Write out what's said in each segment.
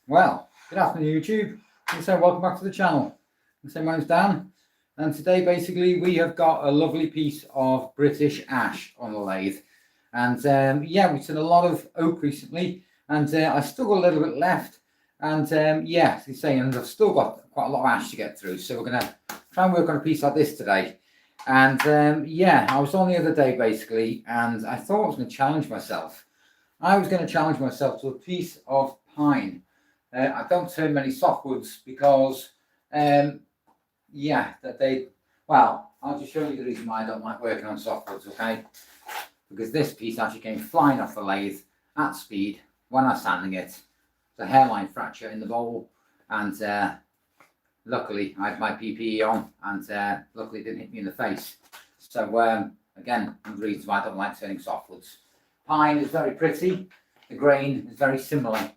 Well, good afternoon, YouTube. So welcome back to the channel. So my name's Dan, and today basically we have got a lovely piece of British ash on the lathe. And yeah, we've done a lot of oak recently, and I still got a little bit left. And yeah, as you're saying, I've still got quite a lot of ash to get through. So we're going to try and work on a piece like this today. And yeah, I was on the other day basically, and I thought I was going to challenge myself. I was going to challenge myself to a piece of pine. I don't turn many softwoods because, yeah, well, I'll just show you the reason why I don't like working on softwoods, okay? Because this piece actually came flying off the lathe at speed when I was sanding it. It's a hairline fracture in the bowl, and luckily I had my PPE on, and luckily it didn't hit me in the face. So, again, one of the reasons why I don't like turning softwoods. Pine is very pretty, the grain is very similar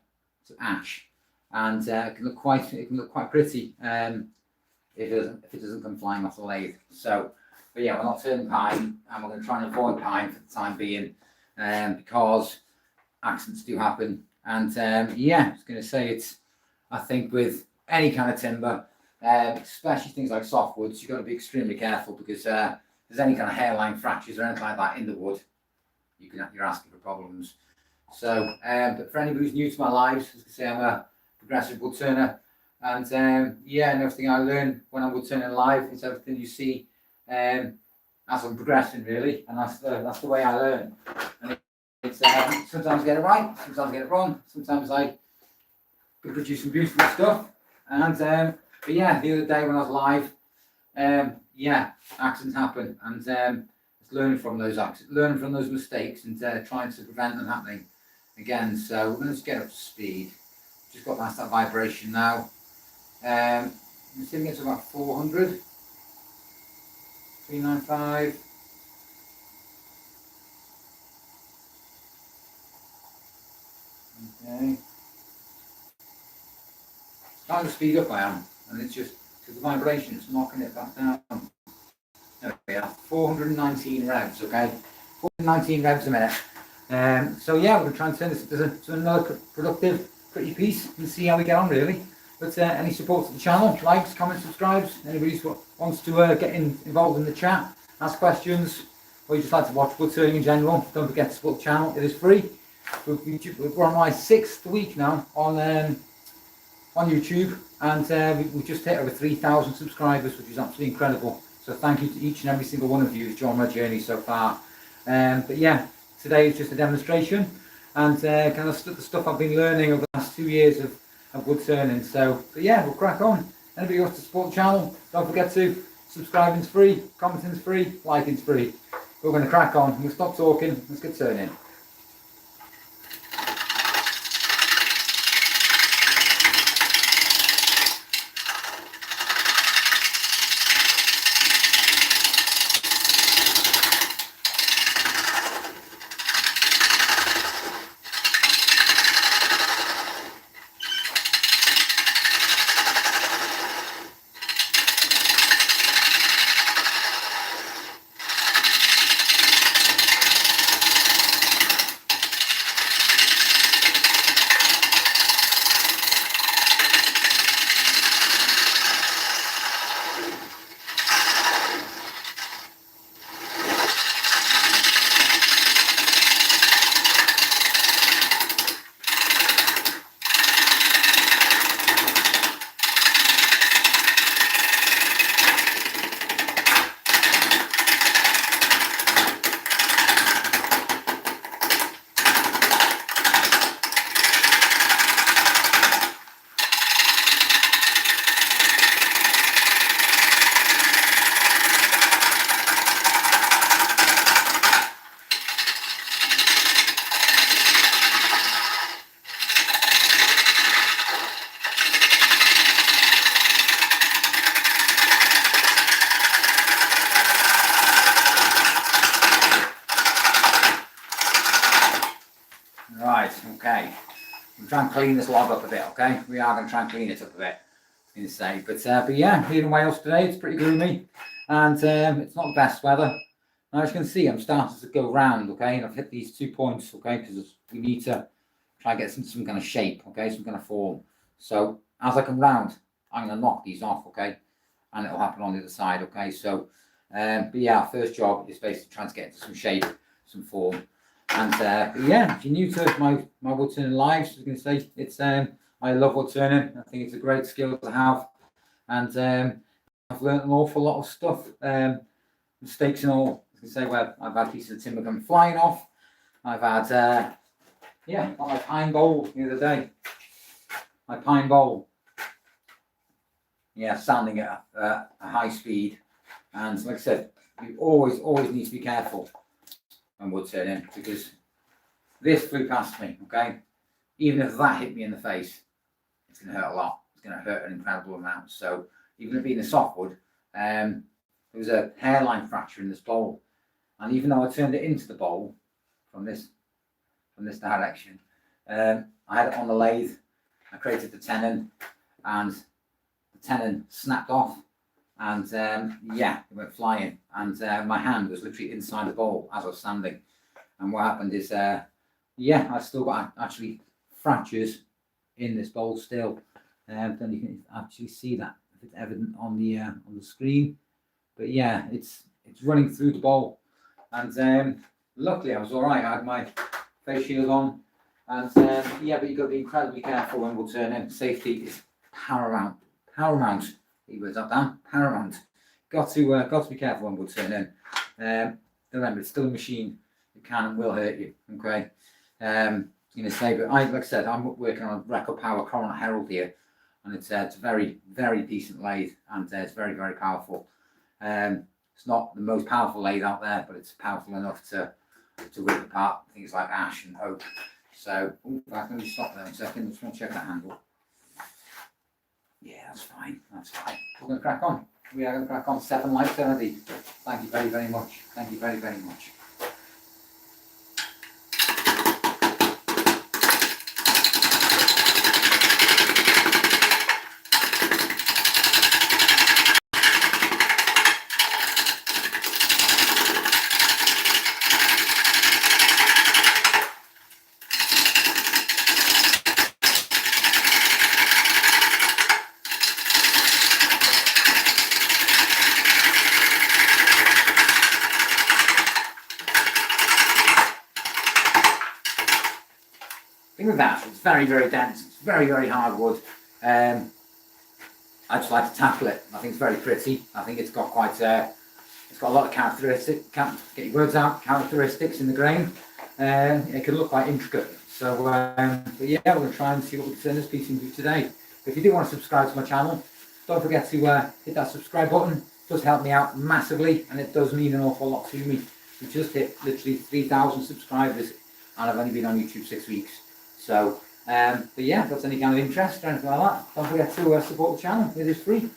to ash. And it can look quite pretty if it doesn't come flying off the lathe. So, but yeah, we're not turning pine, and we're going to try and avoid pine for the time being, because accidents do happen. And yeah, I was going to say I think with any kind of timber, especially things like softwoods, you've got to be extremely careful, because if there's any kind of hairline fractures or anything like that in the wood, you're asking for problems. So, but for anybody who's new to my lives, as I say, I'm a progressive wood turner, and yeah, and everything I learn when I'm wood turning live is everything you see as I'm progressing, really, and that's the way I learn. And it's sometimes I get it right, sometimes I get it wrong, sometimes I can produce some beautiful stuff. And but yeah, the other day when I was live, yeah, accidents happen, and it's learning from those accidents, learning from those mistakes, and trying to prevent them happening again. So we're going to just get up to speed. Just got past that vibration now. I'm assuming it's about 400, 395. Okay. Starting to speed up I am, and it's just because the vibration is knocking it back down. There we are, 419 revs, okay? 419 revs a minute. So yeah, we're going to try and turn this to another productive, pretty piece and see how we get on, really. But any support to the channel, likes, comments, subscribes, anybody who wants to get involved in the chat, ask questions, or you just like to watch wood turning in general, don't forget to support the channel. It is free. We're on my 6th week now on YouTube, and we've just hit over 3,000 subscribers, which is absolutely incredible. So thank you to each and every single one of you who's joined my journey so far. But yeah, today is just a demonstration, and kind of the stuff I've been learning over the last 2 years of wood turning. So, but yeah, we'll crack on. Anybody who wants to support the channel, don't forget to subscribing's free, commenting's free, liking's free. We're going to crack on. We'll stop talking. Let's get turning. Right, okay. I'm trying to clean this log up a bit, okay? We are going to try and clean it up a bit, I was going to say. But yeah, here in Wales today, it's pretty gloomy, and it's not the best weather. Now, as you can see, I'm starting to go round, okay? And I've hit these 2 points, okay? Because we need to try and get some kind of shape, okay? Some kind of form. So as I come round, I'm going to knock these off, okay, and it'll happen on the other side, okay. So but yeah, our first job is basically trying to get into some shape, some form. And but yeah, if you're new to my wood turning lives, I was going to say it's I love wood turning. I think it's a great skill to have, and I've learned an awful lot of stuff, mistakes and all. I was going to say, where I've had pieces of timber come flying off. I've had yeah, got my pine bowl the other day. My pine bowl, yeah, sounding at a high speed, and like I said, you always need to be careful when wood turning, because this flew past me, okay. Even if that hit me in the face, it's going to hurt a lot. It's going to hurt an incredible amount. So even if being a softwood, there was a hairline fracture in this bowl, and even though I turned it into the bowl from this direction, I had it on the lathe. I created the tenon, and the tenon snapped off, and yeah, it went flying, and my hand was literally inside the bowl as I was standing. And what happened is, yeah, I still got actually fractures in this bowl still. Then you can actually see that if it's evident on the screen. But yeah, it's running through the bowl, and luckily I was all right. I had my face shield on, and yeah, but you've got to be incredibly careful when wood turning. Safety is paramount. Paramount. You words up down. Paramount. Got to be careful when wood turning. Remember, it's still a machine. It can and will hurt you. Okay. You know, say, but like I said, I'm working on a record power Coronet Herald here, and it's a very decent lathe, and it's very powerful. It's not the most powerful lathe out there, but it's powerful enough to rip apart things like ash and oak. So, let me stop there a second. I just want to check that handle. Yeah, that's fine. That's fine. We're going to crack on. We are going to crack on. 7 likes already. Thank you very much. Thank you very much. Thing with that, it's very dense. It's very hard wood. I just like to tackle it. I think it's very pretty. I think it's got quite it's got a lot of characteristics. Can't get your words out. Characteristics in the grain. It can look quite intricate. So, but yeah, we're going to try and see what we can turn this piece into today. If you do want to subscribe to my channel, don't forget to hit that subscribe button. It does help me out massively, and it does mean an awful lot to me. We just hit literally 3,000 subscribers, and I've only been on YouTube 6 weeks. So, but yeah, if that's any kind of interest or anything like that, don't forget to support the channel. It is free.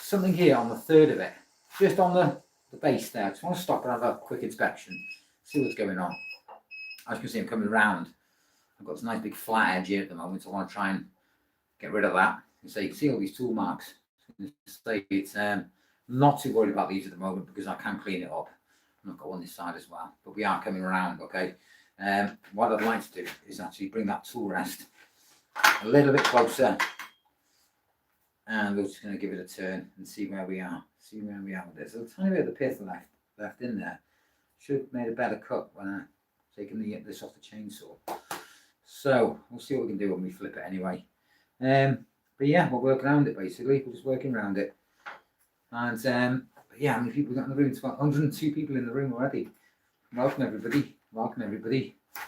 Something here on the third of it, just on the base there. I just want to stop and have a quick inspection, see what's going on. As you can see, I'm coming around. I've got this nice big flat edge here at the moment, so I want to try and get rid of that. So you can see all these tool marks. It's not too worried about these at the moment because I can clean it up. I've got one this side as well, but we are coming around, okay? What I'd like to do is actually bring that tool rest a little bit closer, and we're just going to give it a turn and see where we are. See where we are with this. There's a tiny bit of the pith left in there. Should have made a better cut when I taken this off the chainsaw. So we'll see what we can do when we flip it anyway. But yeah, we'll work around it basically. We're just working around it. And But yeah, how many people we got in the room? It's got 102 people in the room already. Welcome everybody. Welcome everybody. I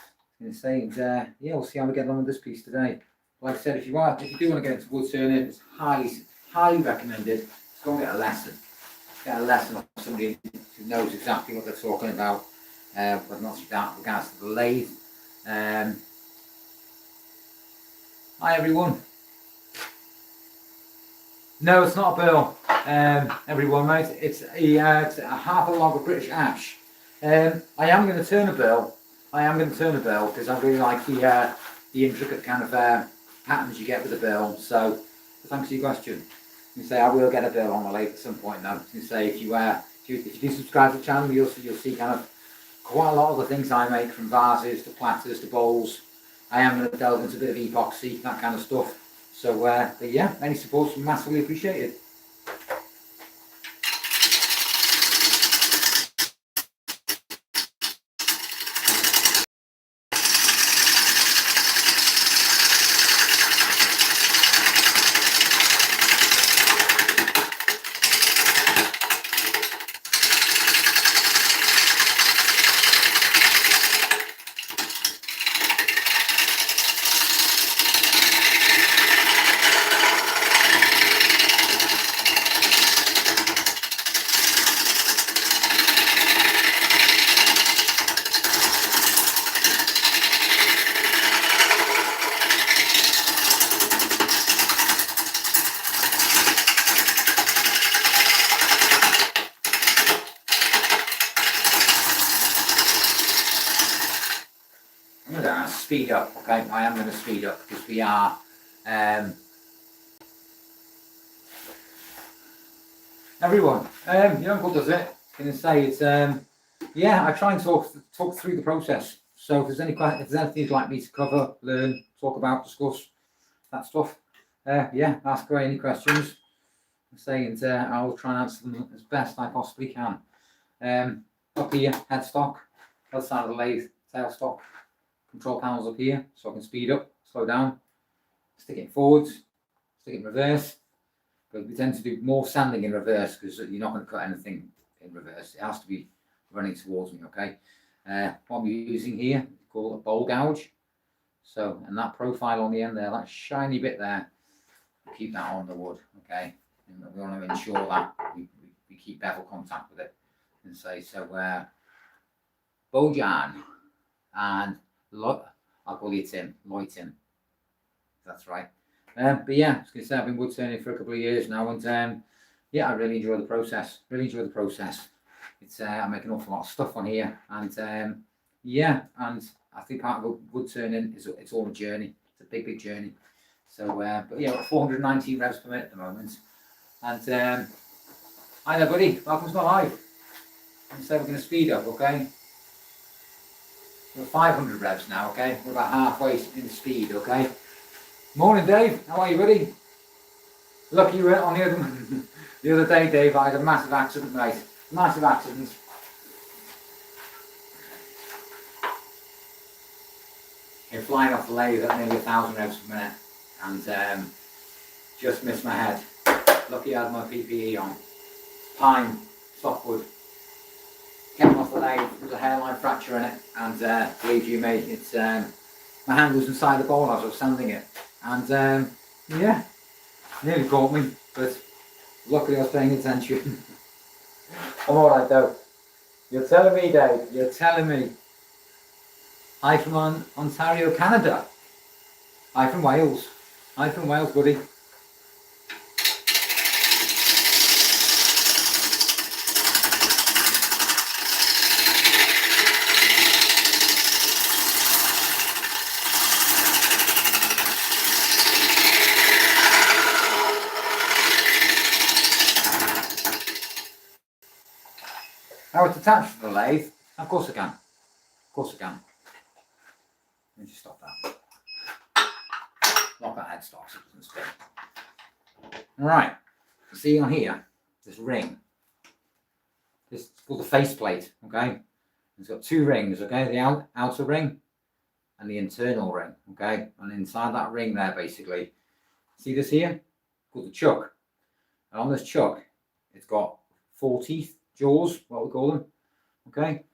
was going to say, yeah, we'll see how we get on with this piece today. Like I said, if you do want to get into wood turning, it's highly recommended. Just go and get a lesson. Get a lesson of somebody who knows exactly what they're talking about, but not that regards to the lathe. Hi everyone. No, it's not a burl, everyone, mate. It's a half a log of British ash. I am going to turn a burl. Because I really like the intricate kind of patterns you get with the burl. So thanks for your question. You say I will get a burl on the lathe at some point now. You say if you do subscribe to the channel, you'll see kind of quite a lot of the things I make, from vases to platters to bowls. I am going to delve into a bit of epoxy, that kind of stuff. So, but yeah, any support's massively appreciated. Speed up, okay? I am going to speed up because we are everyone. Uncle does it. Going to say it's yeah. I try and talk through the process. So if there's anything you'd like me to cover, learn, talk about, discuss that stuff, yeah, ask away any questions. And I'll try and answer them as best I possibly can. Up here, headstock, other side of the lathe, tailstock. Control panels up here, so I can speed up, slow down, stick it forwards, stick it in reverse. But we tend to do more sanding in reverse because you're not going to cut anything in reverse. It has to be running towards me, okay? What I'm using here is called a bowl gouge. So, and that profile on the end there, that shiny bit there, keep that on the wood, okay? And we want to ensure that we keep bevel contact with it. And say, so Bojan and I'll call you Tim, Lloyd Tim. That's right. But yeah, I was going to say I've been wood turning for a couple of years now, and yeah, I really enjoy the process. It's I make an awful lot of stuff on here, and yeah, and I think part of wood turning is it's all a journey. It's a big journey. So, but yeah, we're at 419 revs per minute at the moment, and hi there, buddy. Welcome to my live. So we're going to speed up, okay? We're 500 revs now, okay? We're about halfway in speed, okay? Morning, Dave. How are you, buddy? Lucky you were on the other day, Dave. I had a massive accident, mate. Massive accident. Came flying off the lathe at nearly 1,000 revs per minute, and just missed my head. Lucky I had my PPE on. Pine, softwood. Came off the lathe, there was a hairline fracture in it, and believe you me, it's my hand was inside the bowl as I was sanding it, and yeah, nearly caught me, but luckily I was paying attention. I'm alright though. You're telling me, Dave, you're telling me. Hi from Ontario, Canada. Hi from Wales. Hi from Wales, buddy. Now it's attached to the lathe. Of course I can. Of course I can. Let me just stop that. Lock that headstock so it doesn't spin. Alright. See on here, this ring. This is called the faceplate, okay? It's got two rings, okay? The outer ring and the internal ring, okay? And inside that ring there, basically, see this here? It's called the chuck. And on this chuck, it's got 4 teeth jaws, what we call them. Okay,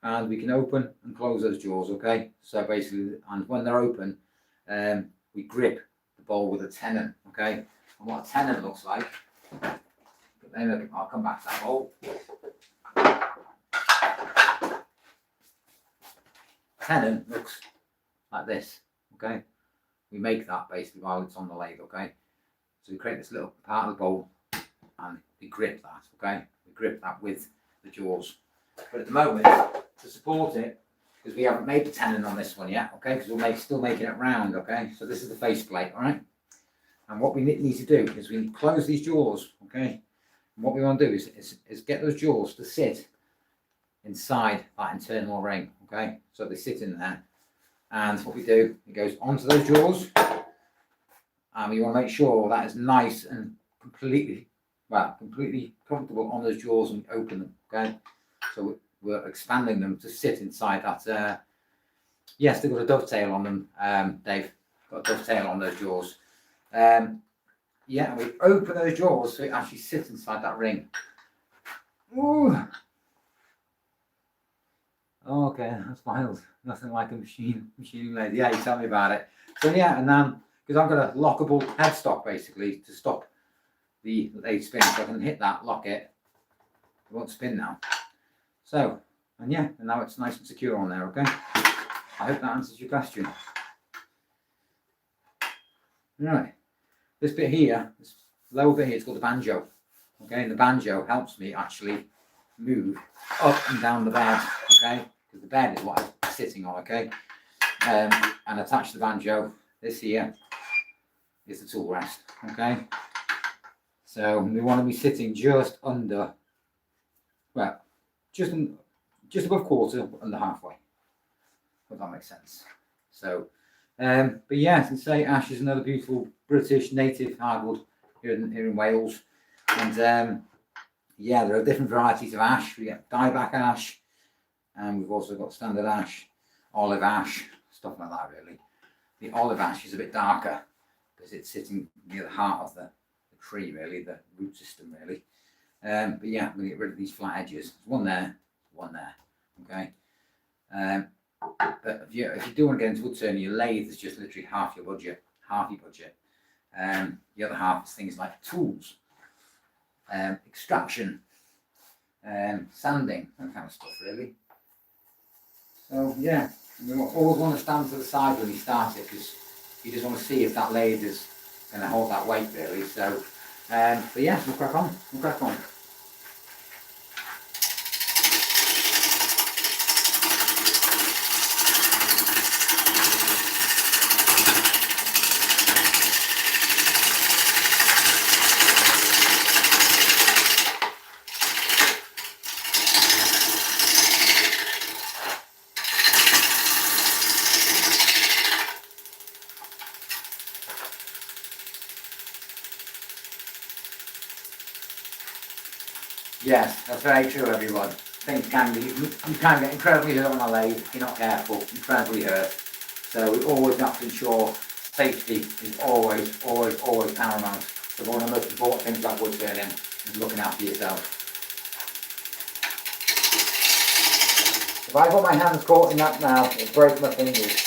and we can open and close those jaws. Okay, so basically, and when they're open, we grip the bowl with a tenon. Okay, and what a tenon looks like. But then I'll come back to that bowl. Tenon looks like this. Okay, we make that basically while it's on the lathe. Okay, so we create this little part of the bowl and we grip that. Okay, we grip that with the jaws. But at the moment, to support it, because we haven't made the tenon on this one yet, okay, because we're still making it round, okay, so this is the faceplate, all right, and what we need to do is we close these jaws, okay, and what we want to do is get those jaws to sit inside that internal ring, okay, so they sit in there, and what we do, it goes onto those jaws, and we want to make sure that is nice and completely comfortable on those jaws and open them, okay. So we're expanding them to sit inside that. Yes, they've got a dovetail on them, Dave. Got a dovetail on those jaws. Yeah, we open those jaws so it actually sits inside that ring. Ooh. Oh, okay, that's wild. Nothing like a machining lathe. Yeah, you tell me about it. So yeah, and then because I've got a lockable headstock basically to stop the lathe spin, so I can hit that, lock it. It won't spin now. So, and yeah, and now it's nice and secure on there, okay? I hope that answers your question. Right, this bit here, this lower bit here, it's called the banjo. Okay, and the banjo helps me actually move up and down the bed, okay? Because the bed is what I'm sitting on, okay? And attach the banjo. This here is the tool rest, okay? So we want to be sitting just under, well, just above quarter, under halfway. If that makes sense. So, but yeah, as I say, ash is another beautiful British native hardwood here in Wales, and yeah, there are different varieties of ash. We get dieback ash, and we've also got standard ash, olive ash, stuff like that. Really, the olive ash is a bit darker because it's sitting near the heart of the tree, really, the root system, really. But yeah, I'm going to get rid of these flat edges. There's one there, okay. But if you do want to get into woodturning, your lathe is just literally half your budget. The other half is things like tools, extraction, sanding, that kind of stuff, really. So yeah, you always want to stand to the side when you start it, because you just want to see if that lathe is going to hold that weight, really. So, but yeah, we'll crack on. Yes, that's very true, everyone. Things can be, you can get incredibly hurt on a lathe if you're not careful, incredibly hurt. So we always have to ensure safety is always paramount. So one of the most important things about woodturning is looking after yourself. If I got my hands caught in that now, it'll break my fingers.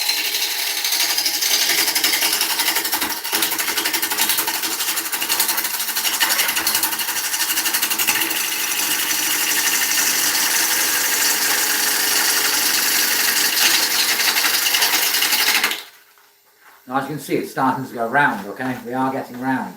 Now, as you can see, it's starting to go round, okay? We are getting round.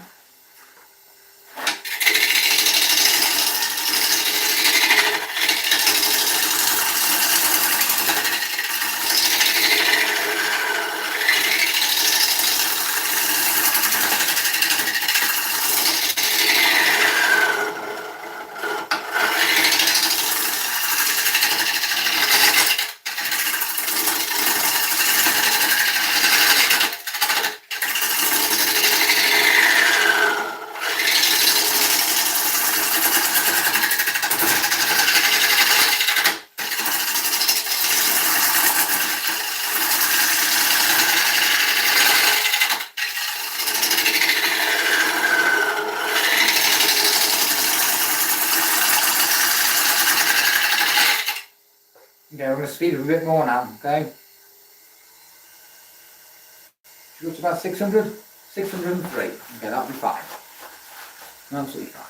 Okay, we're going to speed up a bit more now, okay? Should we go to about 600? 603. Okay, that'll be fine. Absolutely fine.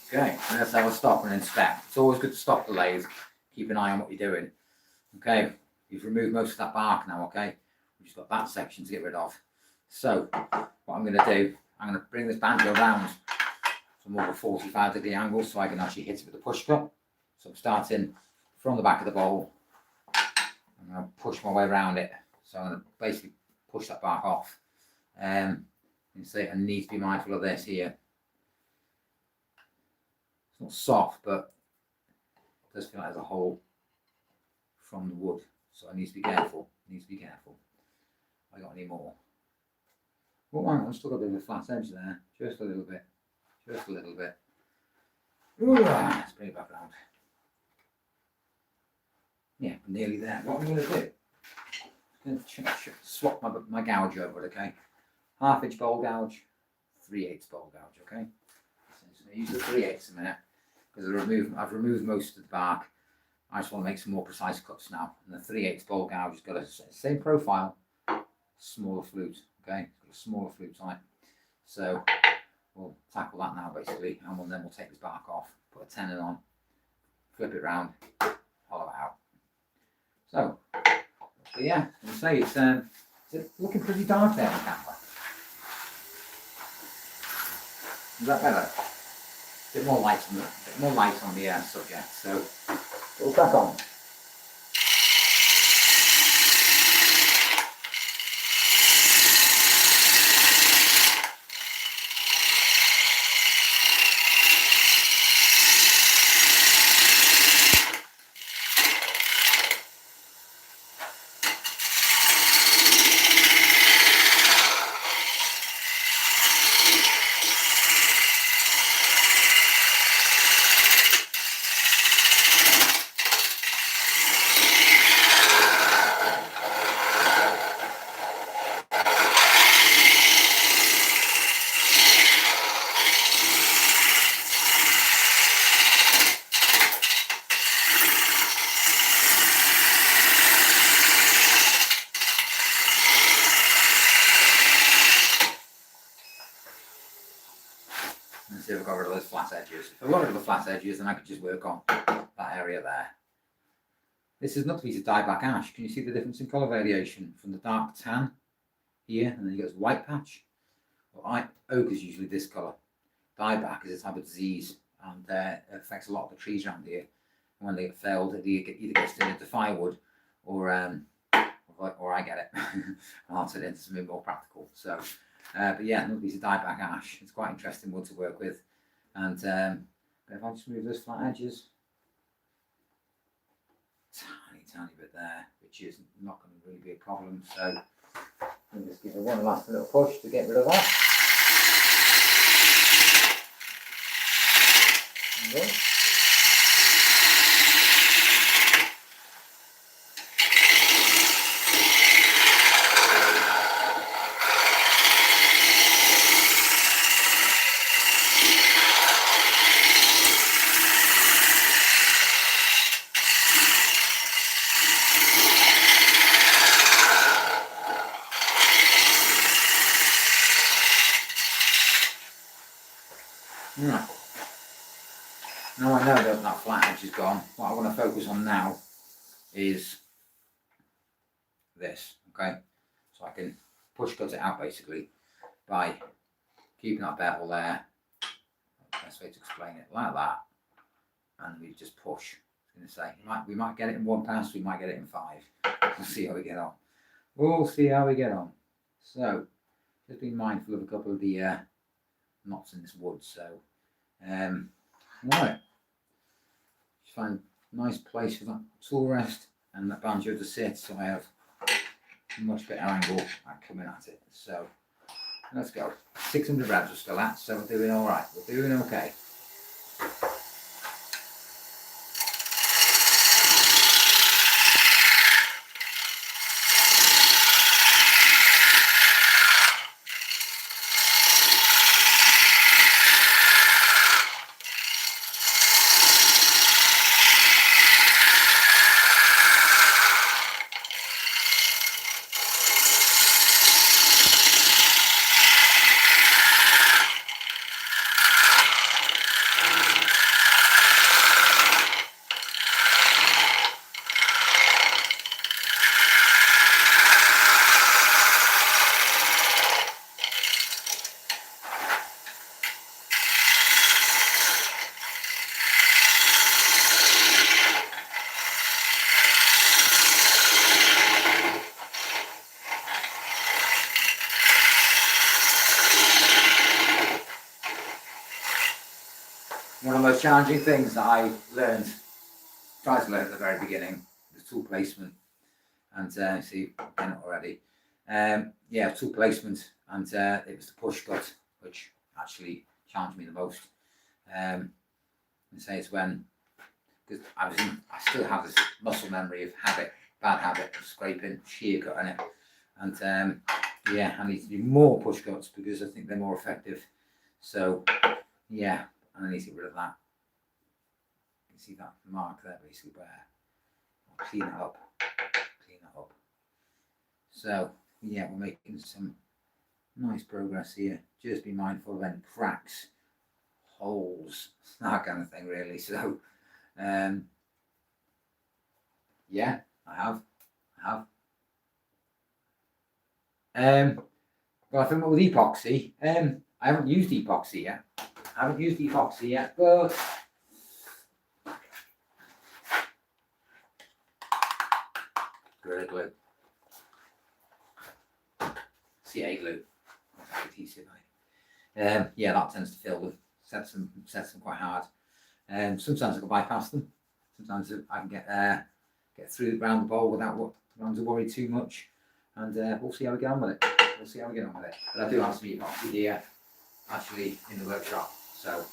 Okay, that's how I stop and inspect. It's always good to stop the lathe, keep an eye on what you're doing. Okay, you've removed most of that bark now, okay? We've just got that section to get rid of. So, what I'm going to do, I'm going to bring this banjo around to more of a 45-degree angle so I can actually hit it with a push cut. So I'm starting from the back of the bowl. I'm going to push my way around it. So I'm going to basically push that bark off. You see, I need to be mindful of this here. It's not soft, but it does feel like there's a hole from the wood. So I need to be careful. Have I got any more? Oh, hang on, I've still got a bit of a flat edge there. Just a little bit. Ooh, let's bring it back around. Yeah, nearly there. What I'm going to do, I'm going to swap my gouge over it, okay? 1/2 inch bowl gouge, 3/8 bowl gouge, okay? So I'm just going to use the 3/8 a minute because I've removed most of the bark. I just want to make some more precise cuts now. And the 3/8 bowl gouge has got the same profile, smaller flute, okay? It's got a smaller flute type. So we'll tackle that now basically, and then we'll take this bark off, put a tenon on, flip it round, hollow it out. So, but yeah, as I say, it's looking pretty dark there on camera. Is that better? A bit more light on the subject. So we'll crack on. And see if I've got rid of those flat edges. If I've got rid of the flat edges, then I could just work on that area there. This is not a piece of dieback ash. Can you see the difference in colour variation from the dark tan here, and then you get this white patch? Well, oak is usually this colour. Dieback is a type of disease, and it affects a lot of the trees around here. And when they get felled, it either gets turned into firewood, or I get it. I'll turn it into something more practical. So. But yeah, another piece of dieback ash. It's quite interesting wood to work with. And if I just move those flat edges, tiny bit there, which is not going to really be a problem. So I'll just give it one last little push to get rid of that. There we go. Right. Now I know that flat edge is gone, what I want to focus on now is this, okay? So I can push cut it out basically by keeping that bevel there, best way to explain it, like that, and we just push. I was going to say, we might get it in one pass, we might get it in 5. We'll see how we get on. We'll see how we get on. So, just be mindful of a couple of the knots in this wood. So, right. Just find a nice place for that tool rest and that banjo to sit, so I have a much better angle at coming at it. So, let's go. 600 revs we're still at, so we're doing all right. We're doing okay. One of the most challenging things that I tried to learn at the very beginning, was tool placement. And see, I've done it already. Yeah, tool placement, and it was the push gut, which actually challenged me the most. And say it's when, because I still have this muscle memory of bad habit of scraping, shear cutting it. And yeah, I need to do more push guts because I think they're more effective. So yeah, and I need to get rid of that. You can see that mark there basically where I'll clean it up. So yeah, we're making some nice progress here. Just be mindful of any cracks, holes, that kind of thing really. So yeah, I have. Well, I think with epoxy, I haven't used epoxy yet. But Gorilla Glue, CA glue, adhesive. Yeah, that tends to fill with sets them quite hard. Sometimes I can bypass them. Sometimes I can get through around the bowl without having to worry too much. And we'll see how we get on with it. But I do have some epoxy here, actually, in the workshop. So.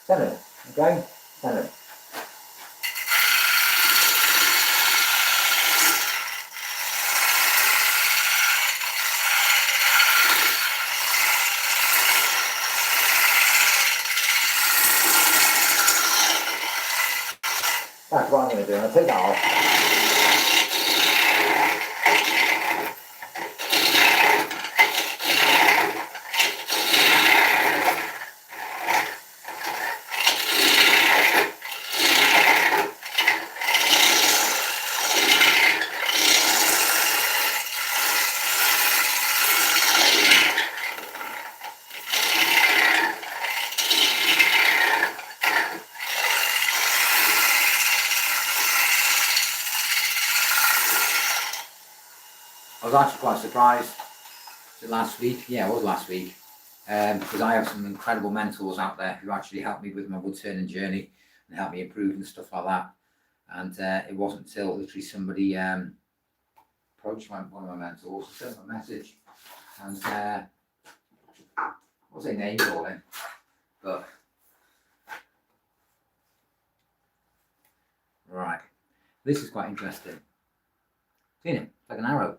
Tenon, okay? Tenon. That's what I'm going to do. I'll take that off. I was actually quite surprised last week. Yeah, it was last week. Because I have some incredible mentors out there who actually helped me with my wood turning journey and helped me improve and stuff like that. And it wasn't until literally somebody approached one of my mentors, sent a message, and what's their name calling? But right, this is quite interesting. Seen it? It's like an arrow.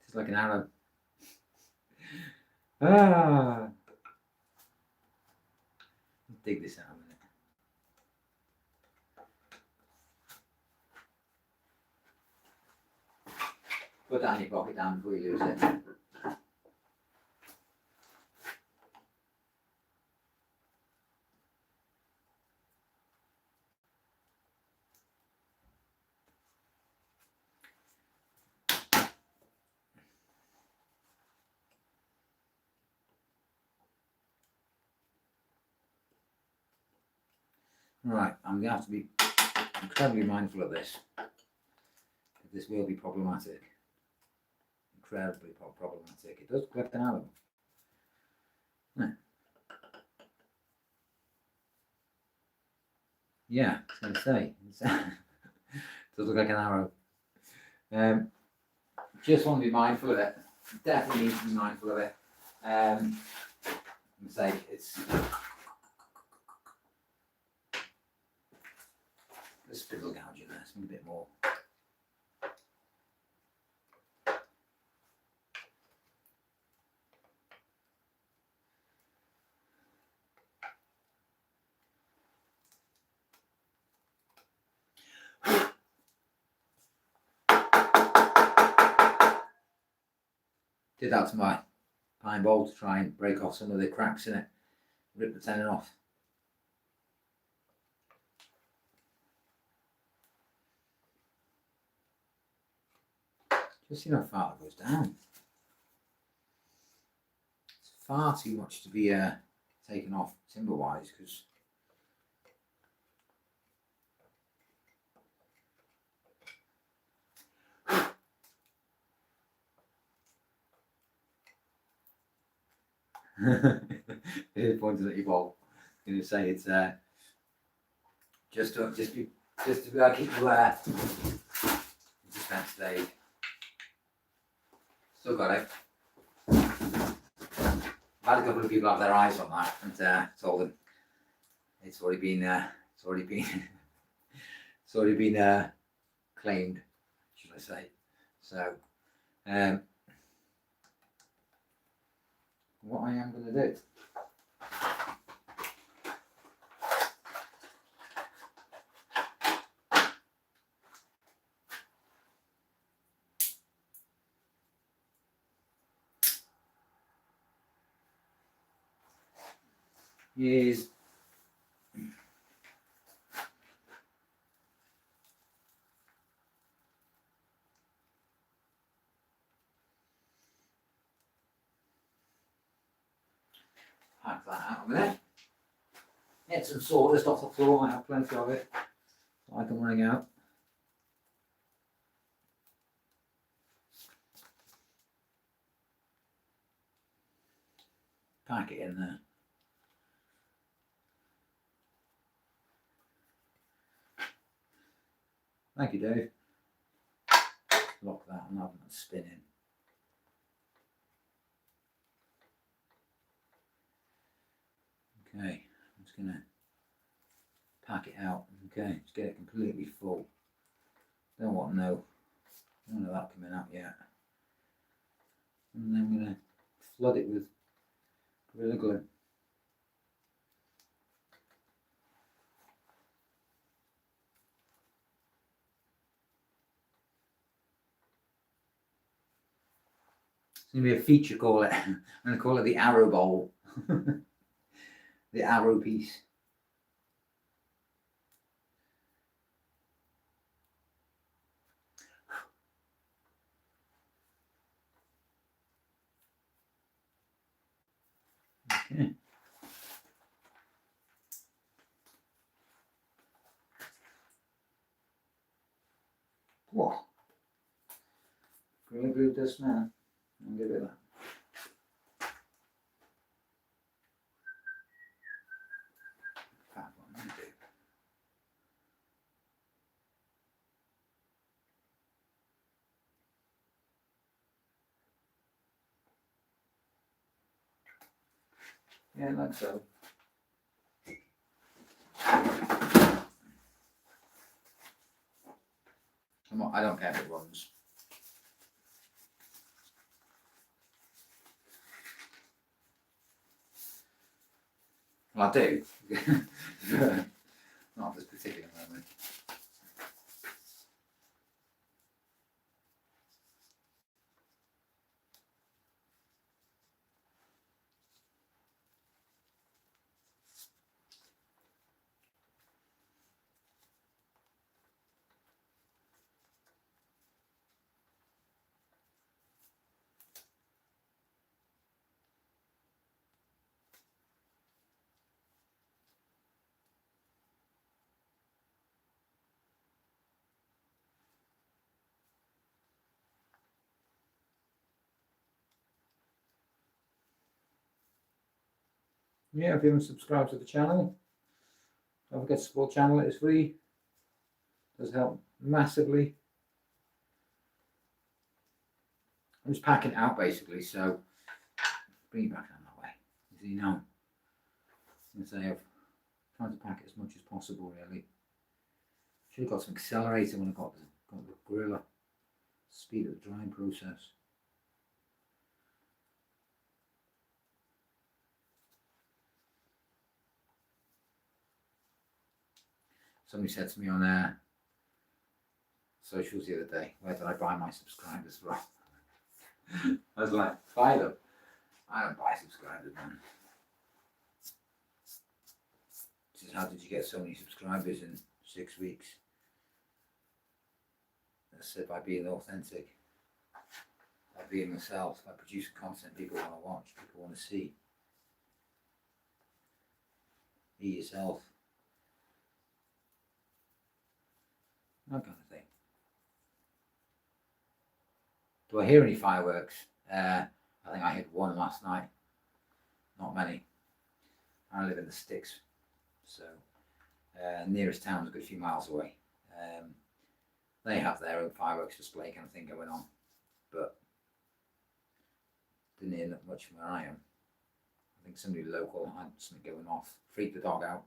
It's like an arrow. Let's dig this out a minute. Put that in your pocket down before you lose it. Right, I'm going to have to be incredibly mindful of this. This will be problematic. Incredibly problematic. It does collect an alum. Yeah, I was going to say. It does look like an arrow. Just want to be mindful of it. Definitely need to be mindful of it. Say it's the spindle gouge in there. It's a bit more. Did that to my pine bowl to try and break off some of the cracks in it, rip the tenon off. Just see how far it goes down. It's far too much to be taken off timber wise because it pointed at your bowl. I'm going to say it's just to keep you dispense today. Still got it. I've had a couple of people have their eyes on that and told them it's already been claimed, should I say? So, what I am going to do. Is pack that out of there. Get some sawdust off the floor. I have plenty of it. Like I'm running out. Pack it in there. Thank you, Dave. Lock that and have that spinning. Okay, I'm just going to pack it out. Okay, just get it completely full. Don't want none of that coming out yet. And then I'm going to flood it with Gorilla Glue. It's going to be a feature, call it. I'm going to call it the arrow bowl. The arrow piece. Okay. What? Gorilla Glue does now. I'll give it that. Yeah, like so. I don't care if it runs. Well, I do. Not at this particular moment. yeah, if you haven't subscribed to the channel, don't forget to support the channel. It's free. It does help massively. I'm just packing it out basically, so bring it back down that way. You know, I'm say I've tried to pack it as much as possible really. Should have got some accelerator when I got the griller. Speed of the drying process. Somebody said to me on socials the other day, where did I buy my subscribers from? I was like, buy them. I don't buy subscribers, man. She says, how did you get so many subscribers in 6 weeks? I said, by being authentic, by being myself, by producing content people want to watch, people want to see. Be yourself. That kind of thing. Do I hear any fireworks? I think I hit one last night. Not many. I live in the sticks, so nearest town is a good few miles away. They have their own fireworks display kind of thing going on, but didn't hear that much from where I am. I think somebody local had something going off, freaked the dog out.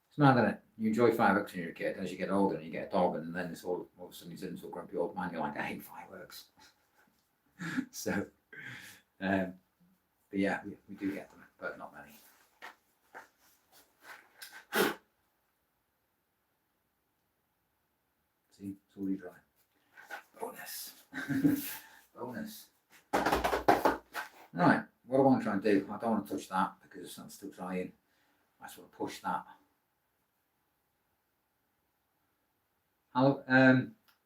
It's mad, isn't it? You enjoy fireworks when you're a kid. As you get older and you get a dog, and then it's all of a sudden you turn into a grumpy old man. You're like, I hate fireworks. So, but yeah, we do get them, but not many. See, it's already dry. Bonus. Bonus. Right, what I want to try and do, I don't want to touch that because that's still drying. I just want to push that.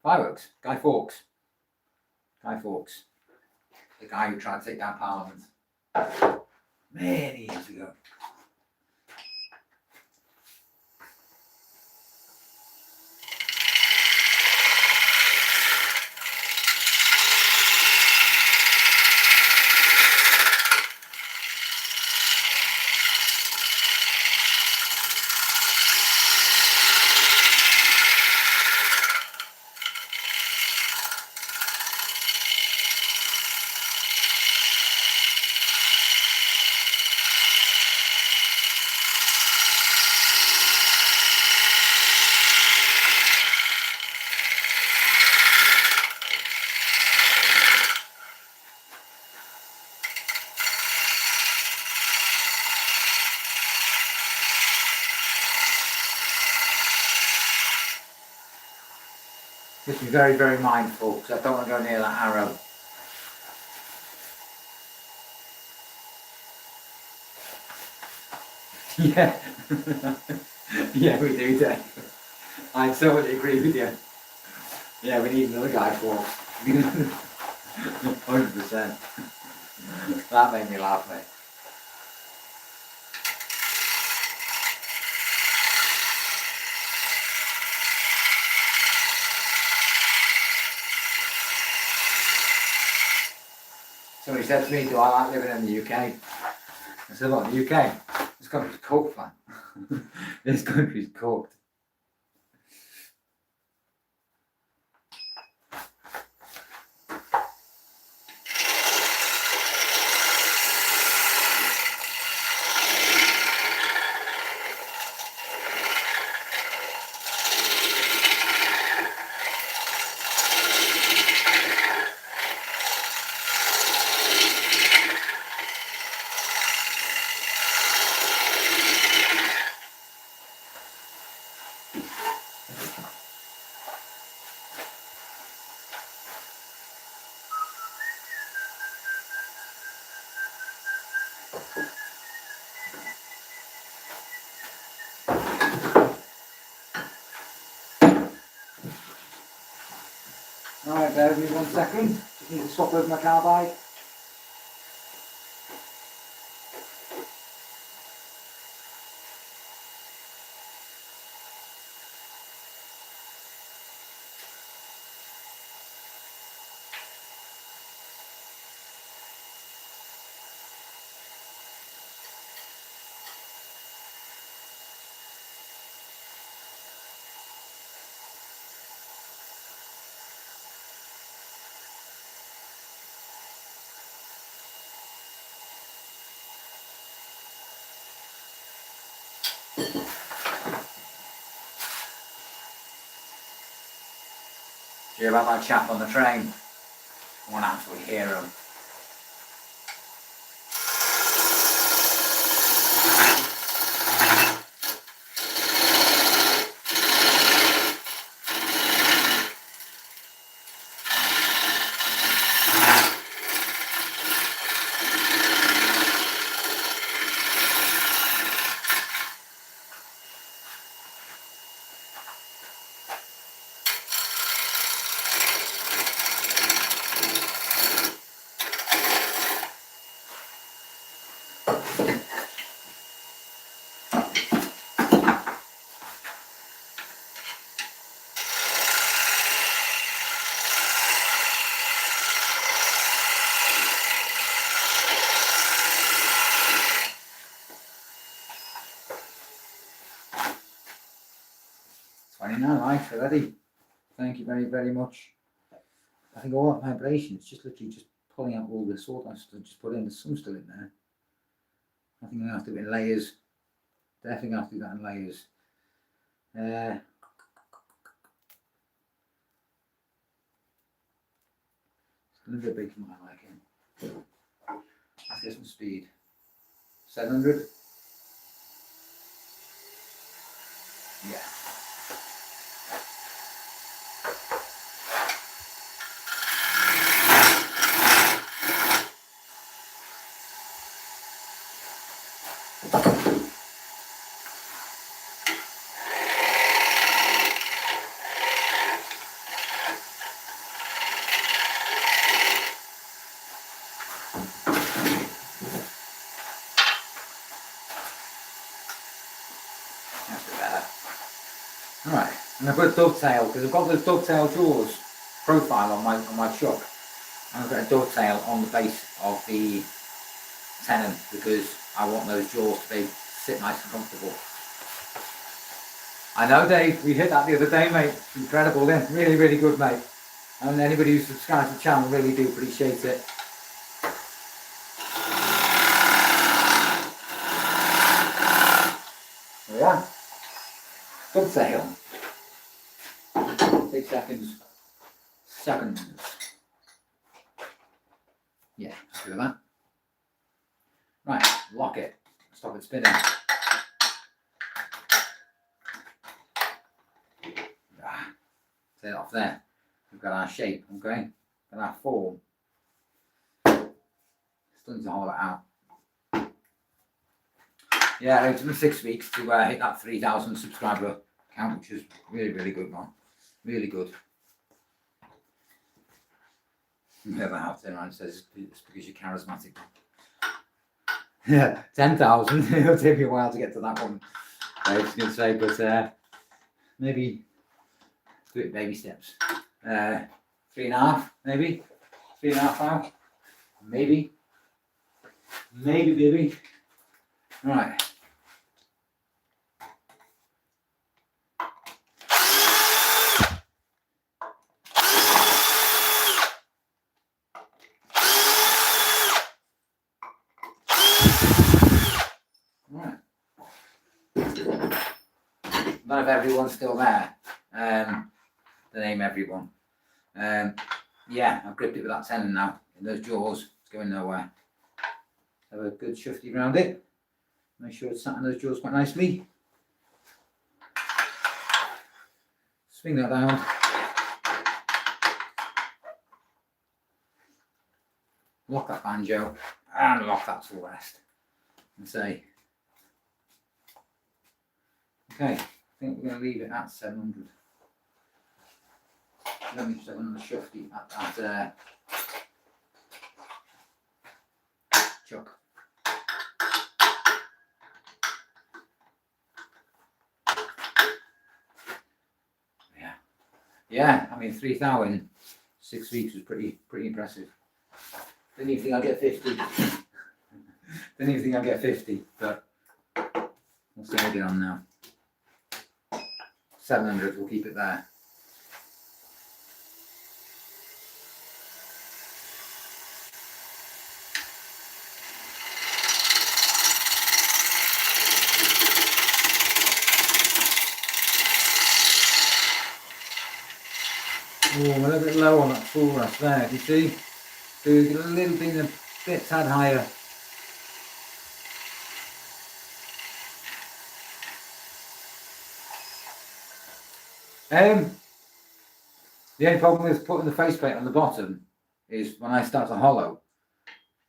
Fireworks, Guy Fawkes. Guy Fawkes. The guy who tried to take down Parliament many years ago. Just be very, very mindful because I don't want to go near that arrow. Yeah, yeah, we do, Dave. I totally agree with you. Yeah, we need another Guy Fawkes. 100%. That made me laugh, mate. Somebody said to me, do I like living in the UK? I said, what, the UK? This country's cooked, man. This country's cooked. Alright, bear with me 1 second. Just need to swap over my carbide. Do you hear about that chap on the train? I want to actually hear him. Nice already. Thank you very, very much. I think all that vibration is just literally just pulling out all the salt I just put in. There's some still in there. I think I'm going to have to do it in layers. Definitely have to do that in layers. It's a little bit big for my liking. Let's get some speed. 700. Yeah. Alright, and I've got a dovetail because I've got the dovetail jaws profile on my chuck. And I've got a dovetail on the base of the tenon because I want those jaws to be sit nice and comfortable. I know, Dave, we hit that the other day, mate. Incredible, then. Really, really good, mate. And anybody who subscribes to the channel, really do appreciate it. There we are. Dovetail. 6 seconds. Seconds. Yeah, do that. Right, lock it. Stop it spinning. Set it off there. We've got our shape, okay? Got our form. Starting to hollow it out. Yeah, it's been 6 weeks to hit that 3,000 subscriber count, which is really, really good, man. Really good. Whoever out there and says it's because you're charismatic. Yeah, 10,000. It'll take me a while to get to that one. I was going to say, but maybe do it baby steps. 3.5, maybe 3.5 out. Maybe, baby. Right. Not if everyone's still there. The name everyone. Yeah, I've gripped it with that tenon now. In those jaws, it's going nowhere. Have a good shufty around it. Make sure it's sat in those jaws quite nicely. Swing that down. Lock that banjo and lock that to the rest. And say, okay, I think we're going to leave it at 700. Let me just have another shufty at that chuck. Yeah, I mean 3,000 6 weeks was pretty impressive. Didn't even think I'd get 50. Didn't even think I'd get 50, but we'll see how we get on now. 700, we'll keep it there. Oh, I'm a little bit low on that full rest there, you see? So you get a little bit, a bit tad higher. The only problem with putting the faceplate on the bottom is when I start to hollow,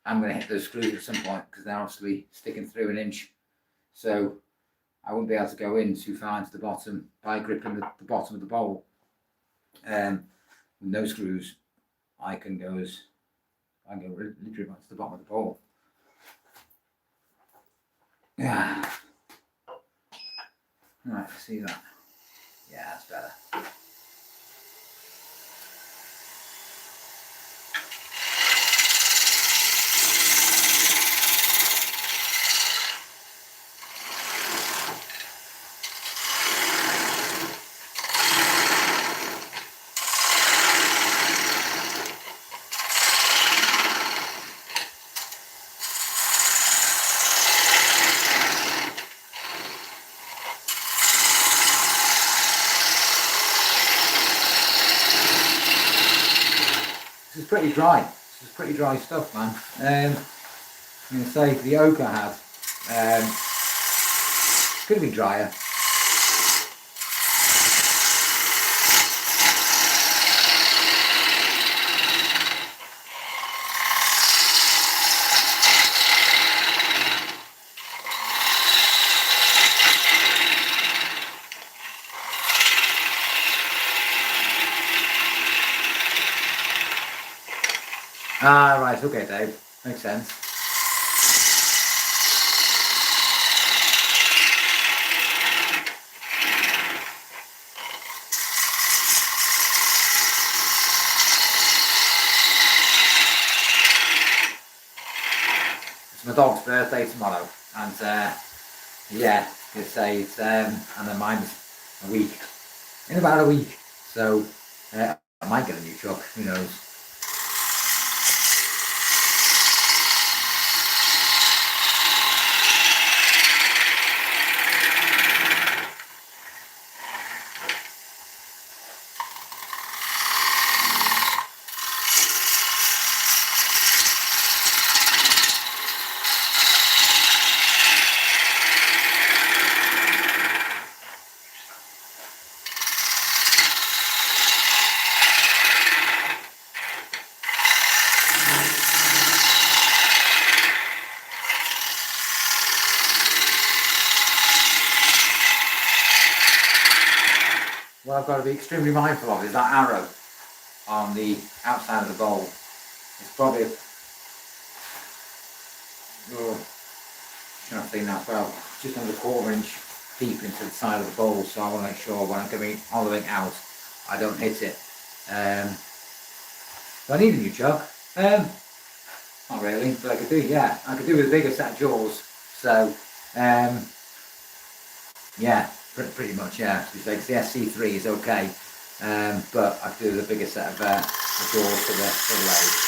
I'm going to hit those screws at some point because they're obviously sticking through an inch. So I won't be able to go in too far into the bottom by gripping the bottom of the bowl. With no screws, I can go literally right to the bottom of the bowl. Yeah. Right, see that? Yeah, that's better. This is pretty dry. This is pretty dry stuff, man. I'm going to say the oak I have, it's going to be drier. Ah, right, okay, Dave. Makes sense. It's my dog's birthday tomorrow, and yeah, it's and then mine's a week, in about a week. So I might get a new truck. Who knows? What I've got to be extremely mindful of is that arrow on the outside of the bowl. It's probably, trying to think that well, just under 1/4 inch deep into the side of the bowl, so I want to make sure when I'm going to be hollowing out, I don't hit it. Do I need a new chuck? Not really, but I could do, yeah, I could do with a bigger set of jaws. So, yeah, pretty much, yeah. Because the SC3 is okay, but I could do with a bigger set of jaws for the lathe.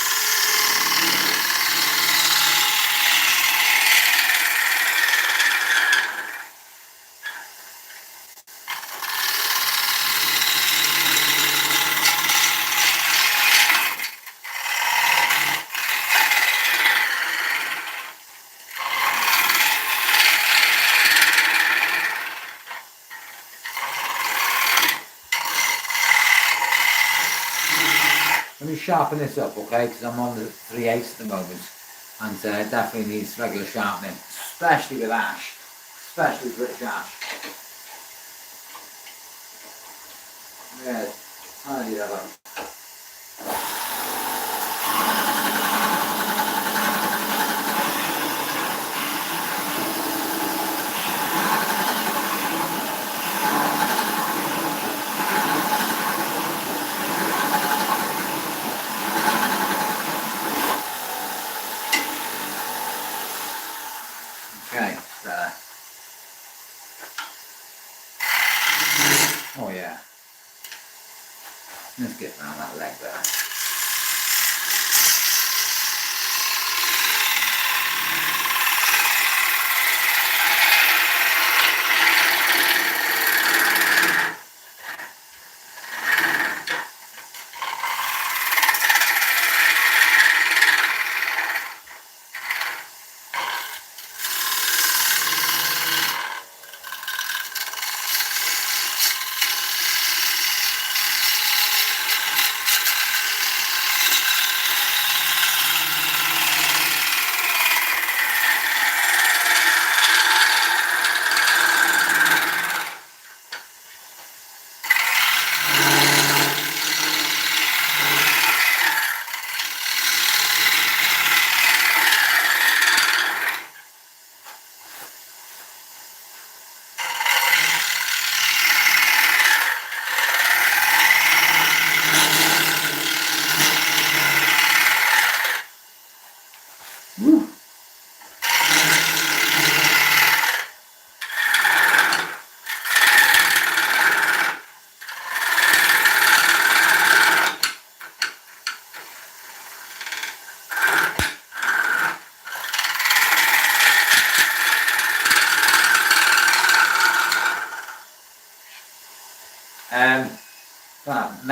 Let me sharpen this up, okay, because I'm on the 3/8 at the moment, and it definitely needs regular sharpening, especially with ash, especially with British ash. Yeah, tiny yellow. Okay, there. Oh yeah. Let's get around that leg there.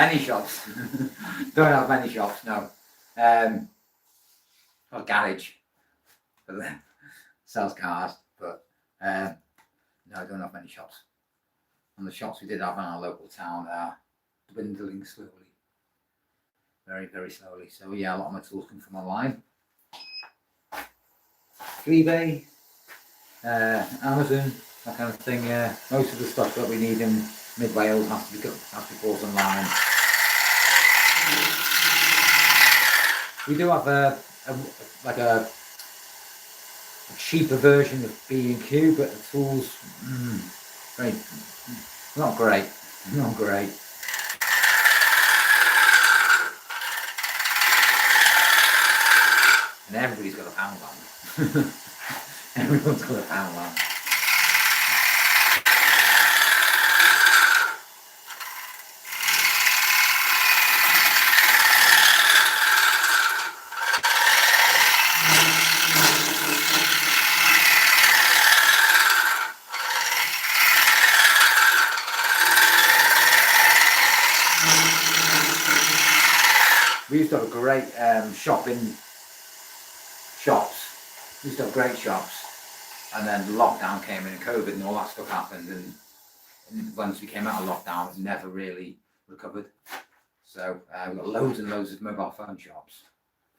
Many shops. Don't have many shops, no. A garage for them. Sells cars, but no, I don't have many shops. And the shops we did have in our local town are dwindling slowly. Very, very slowly. So yeah, a lot of my tools come from online. eBay, Amazon, that kind of thing. Most of the stuff that we need in mid Wales has to be bought online. We do have a cheaper version of B&Q, but the tools, very, not great, not great. And everybody's got a pound lamp. Everyone's got a pound lamp. We used to have a great shops. We used to have great shops, and then the lockdown came in and COVID and all that stuff happened, and once we came out of lockdown, it never really recovered. So we've got loads and loads of mobile phone shops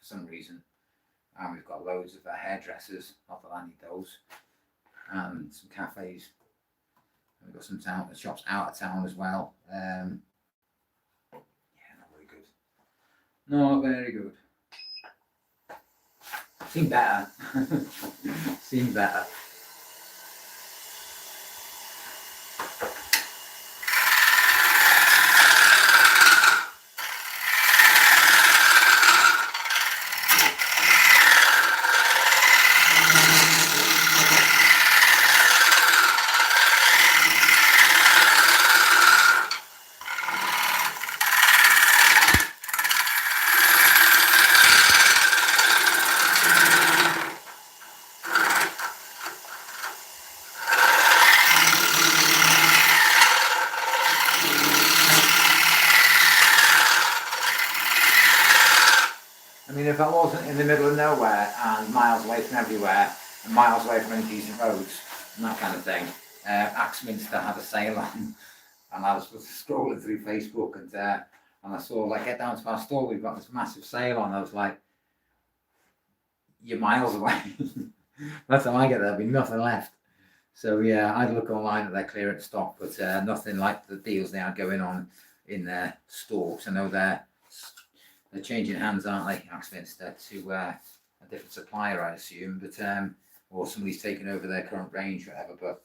for some reason, and we've got loads of hairdressers, not that I need those, and some cafes. And we've got some shops out of town as well. Yeah, not very good. Not very good. Seem better. Seem better. I mean, if I wasn't in the middle of nowhere and miles away from everywhere and miles away from any decent roads and that kind of thing, Axminster had a sale on, and I was scrolling through Facebook and I saw, like, get down to our store, we've got this massive sale on. I was like, you're miles away. By the time I get there, there'll be nothing left. So yeah, I'd look online at their clearance stock, but nothing like the deals they had going on in their store. So I know they're changing hands, aren't they, Axminster, to a different supplier, I assume, but or somebody's taken over their current range, or whatever. But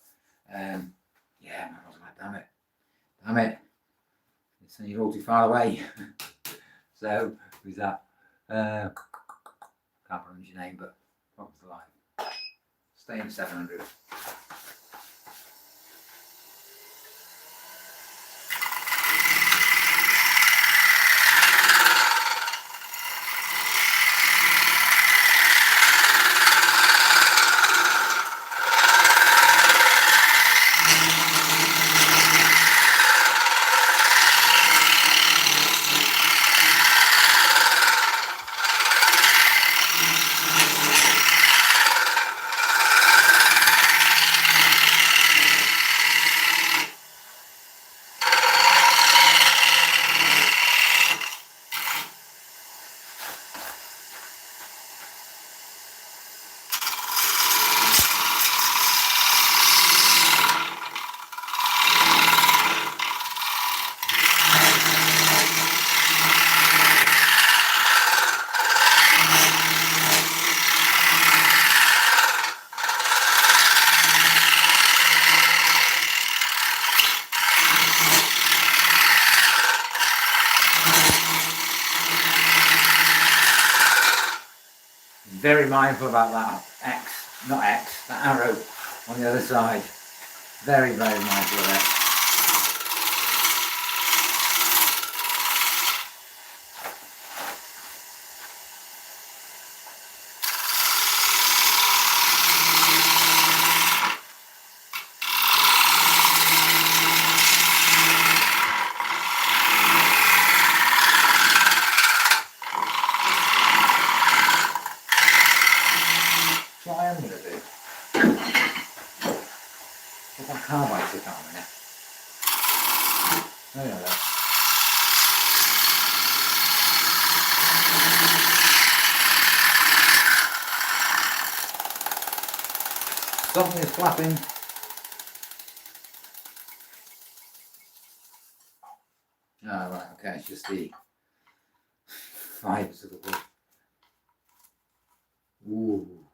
yeah, I was like, damn it, it's you're all too far away. So who's that? Can't remember your name, but what was the line? Stay in 700. Very mindful about that that arrow on the other side. Very, very mindful of it. carbide stick on there. Oh yeah, that. Something is flapping. Oh, right, okay, it's just the fibres of the wood. Ooh.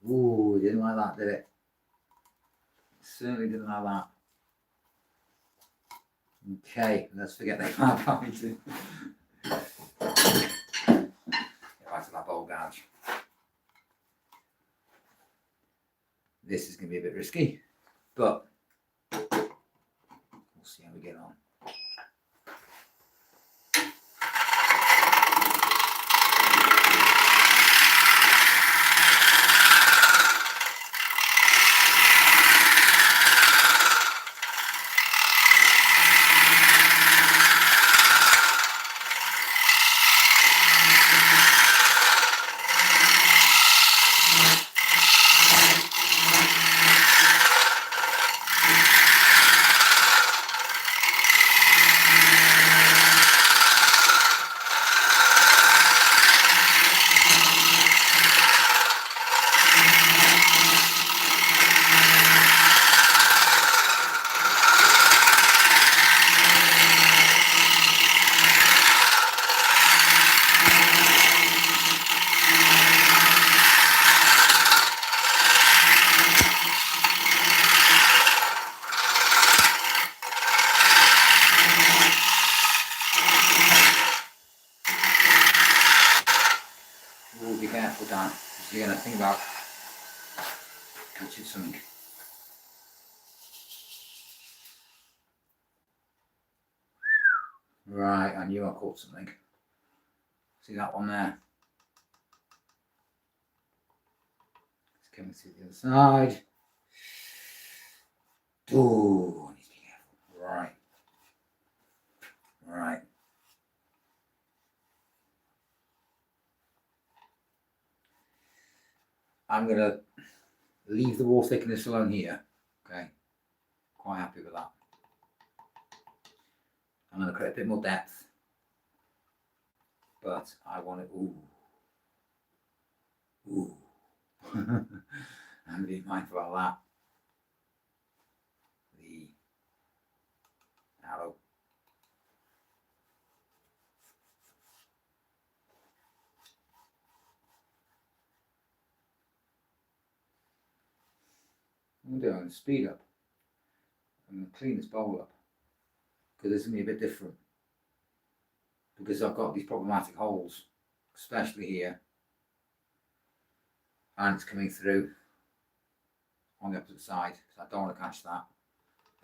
Ooh, didn't like that, did it? Certainly didn't like that. Okay, let's forget the carbide too. Get back to that bowl gouge. This is going to be a bit risky, but we'll see how we get on. Ooh, be careful, Dan, because you're going to think about catching something. Right, I knew I caught something. See that one there? It's coming through the other side. Ooh, I need to be careful. Right. Right. I'm going to leave the wall thickness alone here. Okay. Quite happy with that. I'm going to create a bit more depth. But I want it. Ooh. Ooh. I'm being mindful of that. The arrow. I'm going to speed up. I'm going to clean this bowl up because it's going to be a bit different because I've got these problematic holes, especially here, and it's coming through on the opposite side, so I don't want to catch that.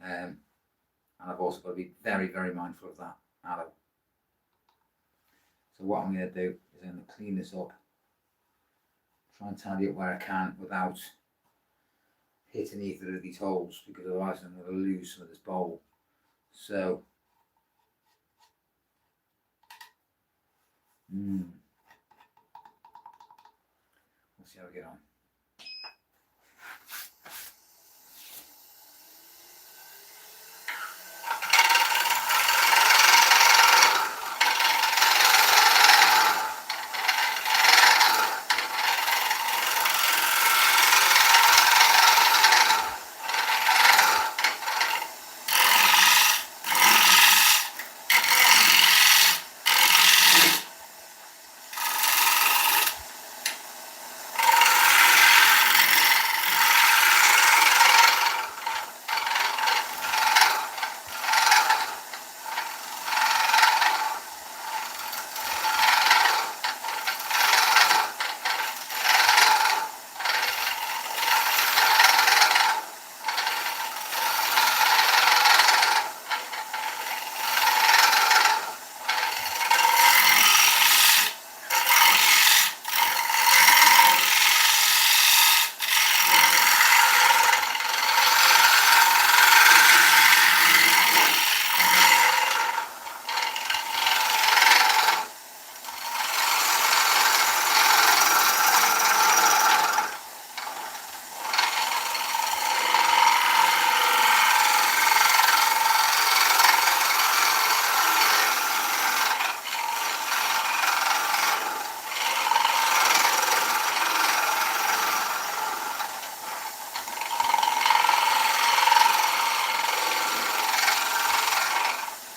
And I've also got to be very, very mindful of that arrow. So what I'm going to do is I'm going to clean this up, try and tidy up where I can without hitting either of these holes, because otherwise I'm going to lose some of this bowl. So we'll see how we get on.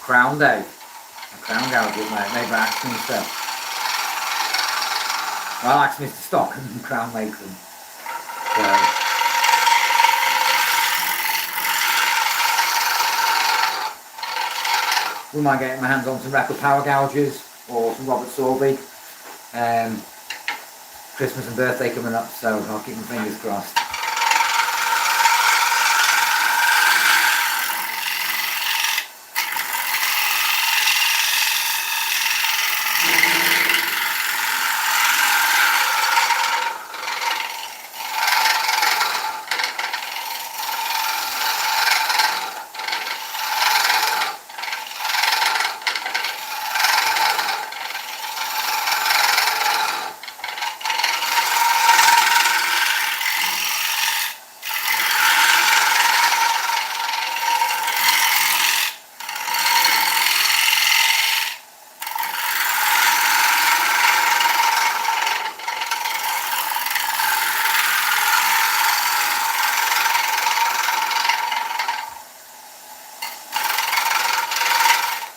crown day. A crown gouges made by Axminster. Well, Axminster stock and Crown make them. So, we might get my hands on some record power gouges or some Robert Sorby. Christmas and birthday coming up, so I'll keep my fingers crossed.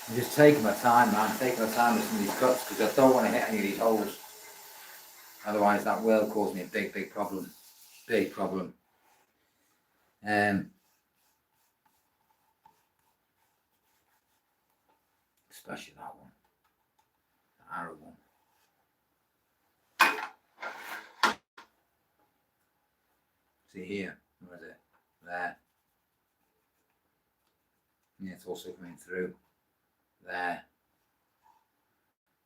I'm just taking my time, man, taking my time with some of these cuts because I don't want to hit any of these holes. Otherwise that will cause me a big problem. Big problem. Especially that one. The arrow one. See here, where is it? There. Yeah, it's also coming through. There.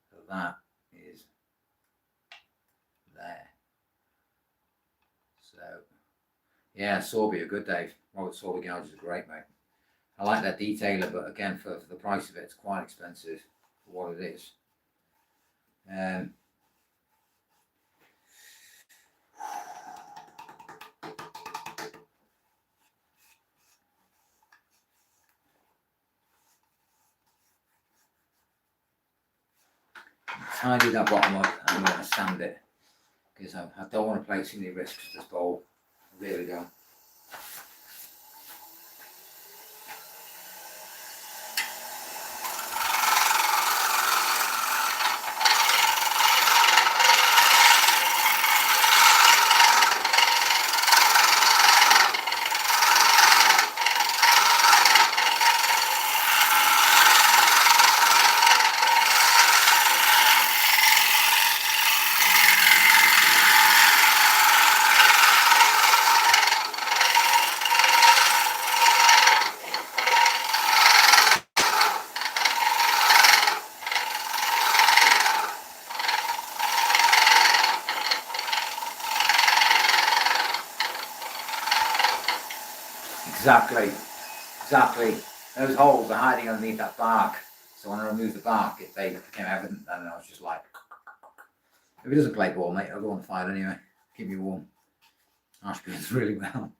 So that is there. So yeah, Sorby are good, Dave. Robert Sorby gouges are great, mate. I like that detailer, but again, for the price of it, it's quite expensive for what it is. Tidy that bottom up. I'm going to sand it because I don't want to place any risks to this bowl. I really don't. Exactly. Those holes are hiding underneath that bark. So when I removed the bark, they became evident, and I was just like, if it doesn't play ball, mate, I'll go on the fire anyway. Keep me warm. Ash burns really well.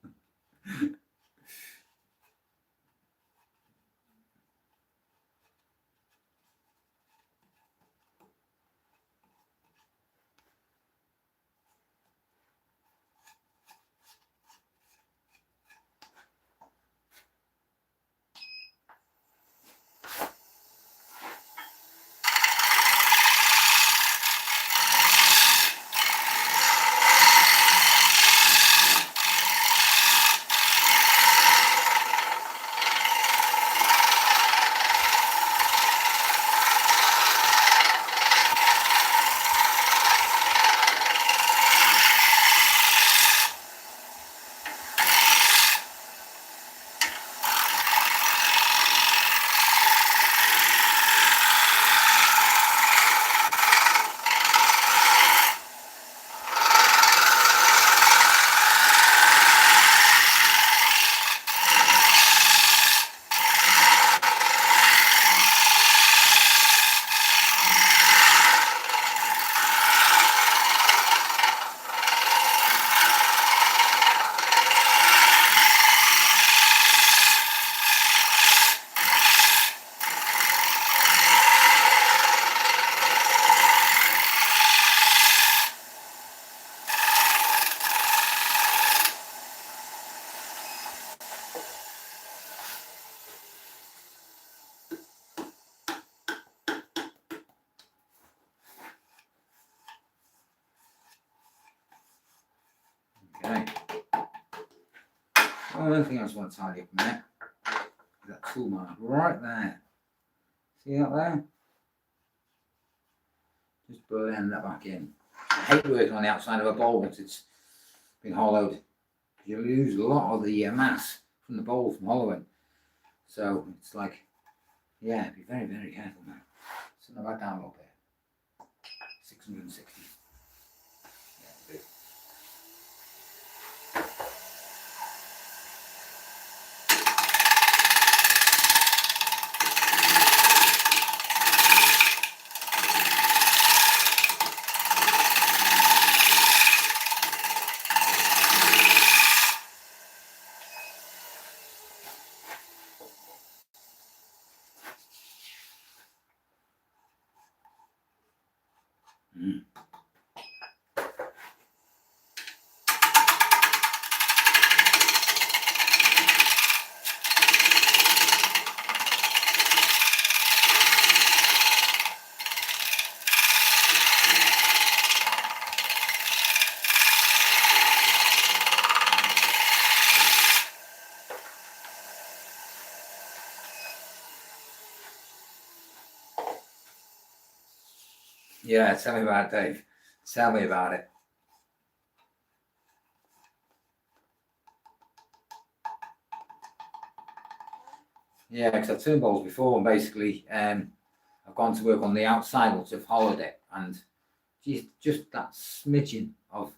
One thing I just want to tidy up a minute. That tool mark right there. See that there? Just blend that back in. I hate working on the outside of a bowl once it's been hollowed. You lose a lot of the mass from the bowl from hollowing. So it's like, yeah, be very, very careful now. Set that back down a little bit. 660. Yeah, good. Yeah, tell me about it, Dave. Tell me about it. Yeah, because I've turned bowls before, and basically I've gone to work on the outside once I've hollowed it, and just that smidgen of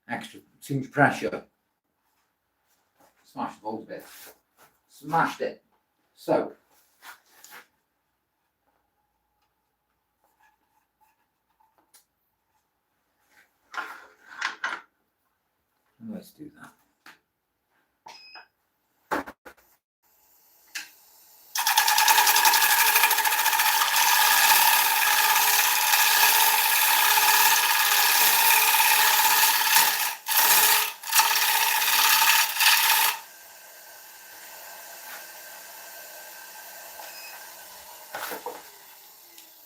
extra, too much pressure. Smashed the bowls a bit. Smashed it. So, let's do that.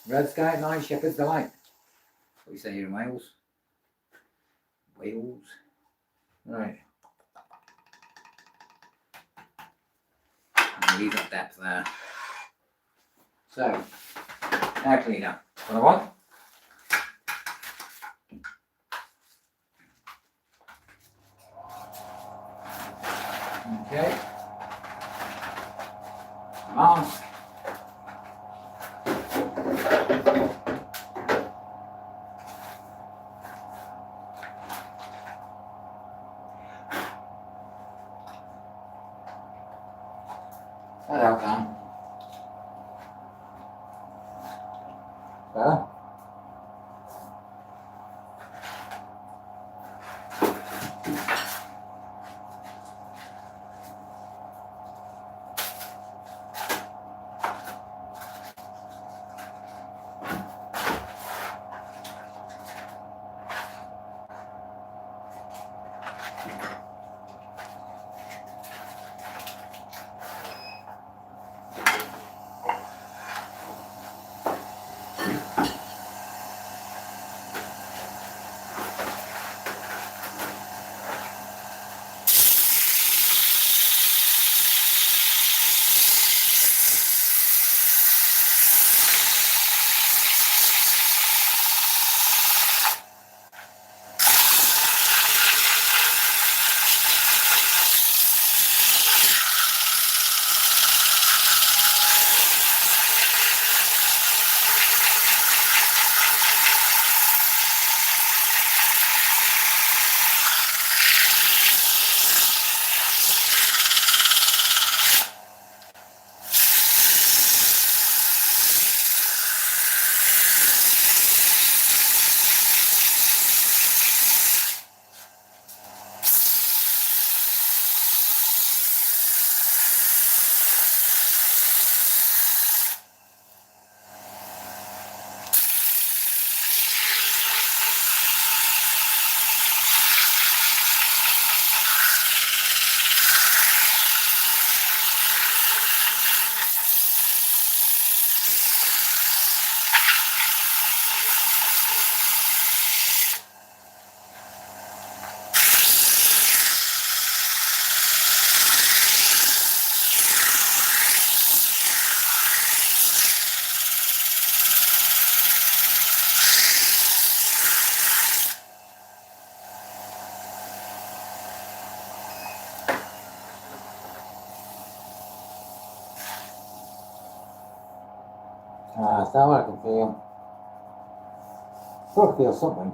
Red sky at night, shepherd's delight. What do you say here in Wales? Wales. Right. I'm going to leave that depth there. So, air cleaner. What I want? Okay. Mask. That out down. Better. That's how I can feel. I feel something.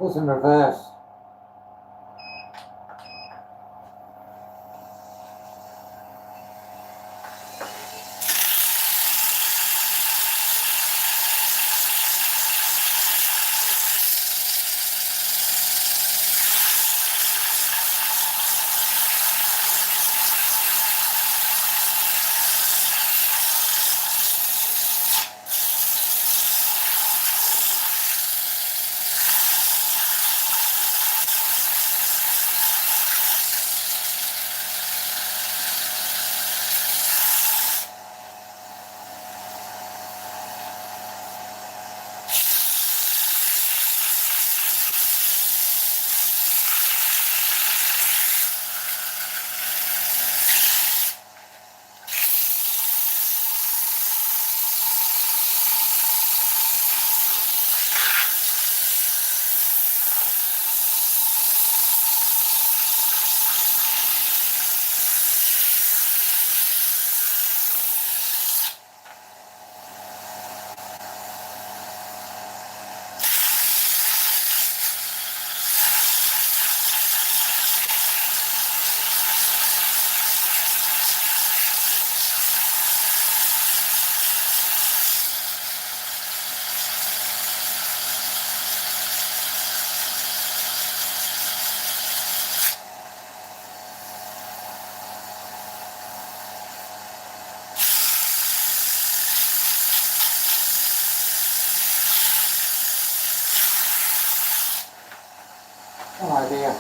Put in reverse. No idea.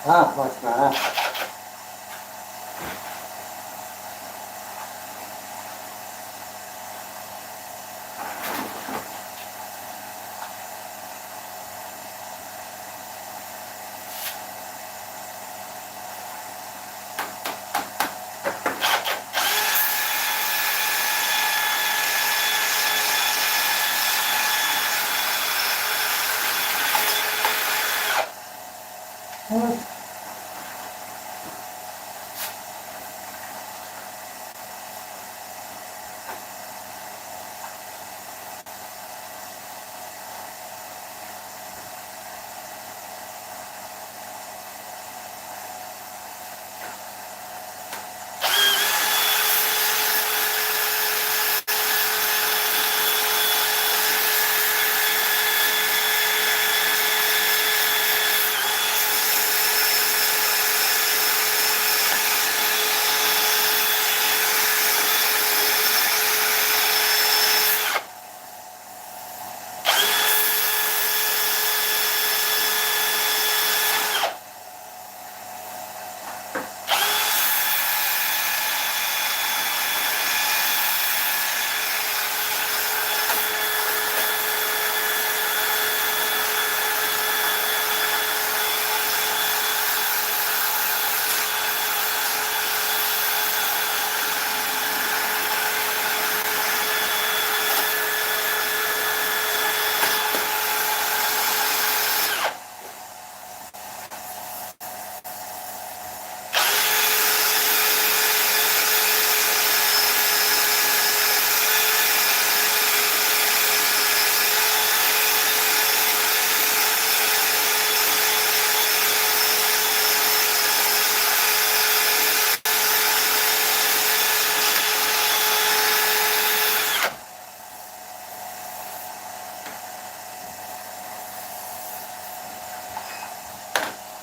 That's much better.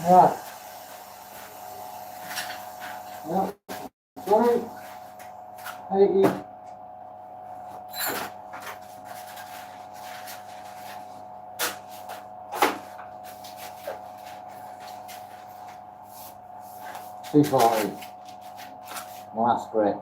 Right. Well, sorry. Thank you. Too far in. Well, that's great.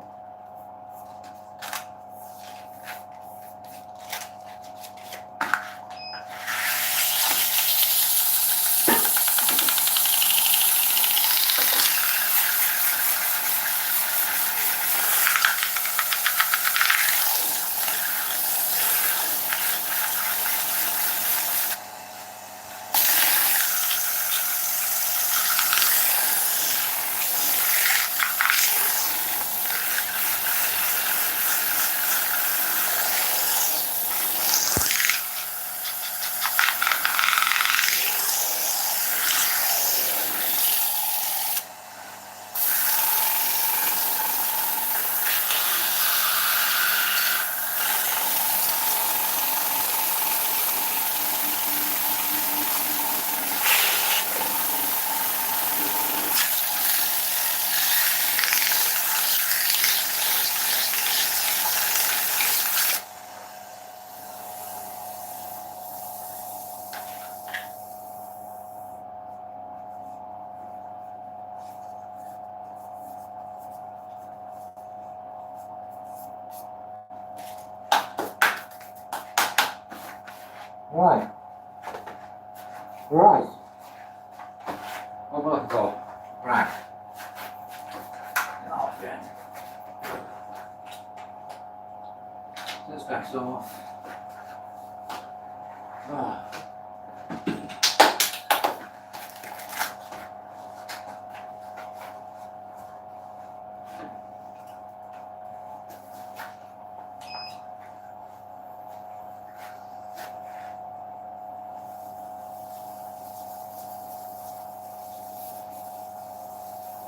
Right. Right. What will I go? Right. Oh, again. This back's off. Oh.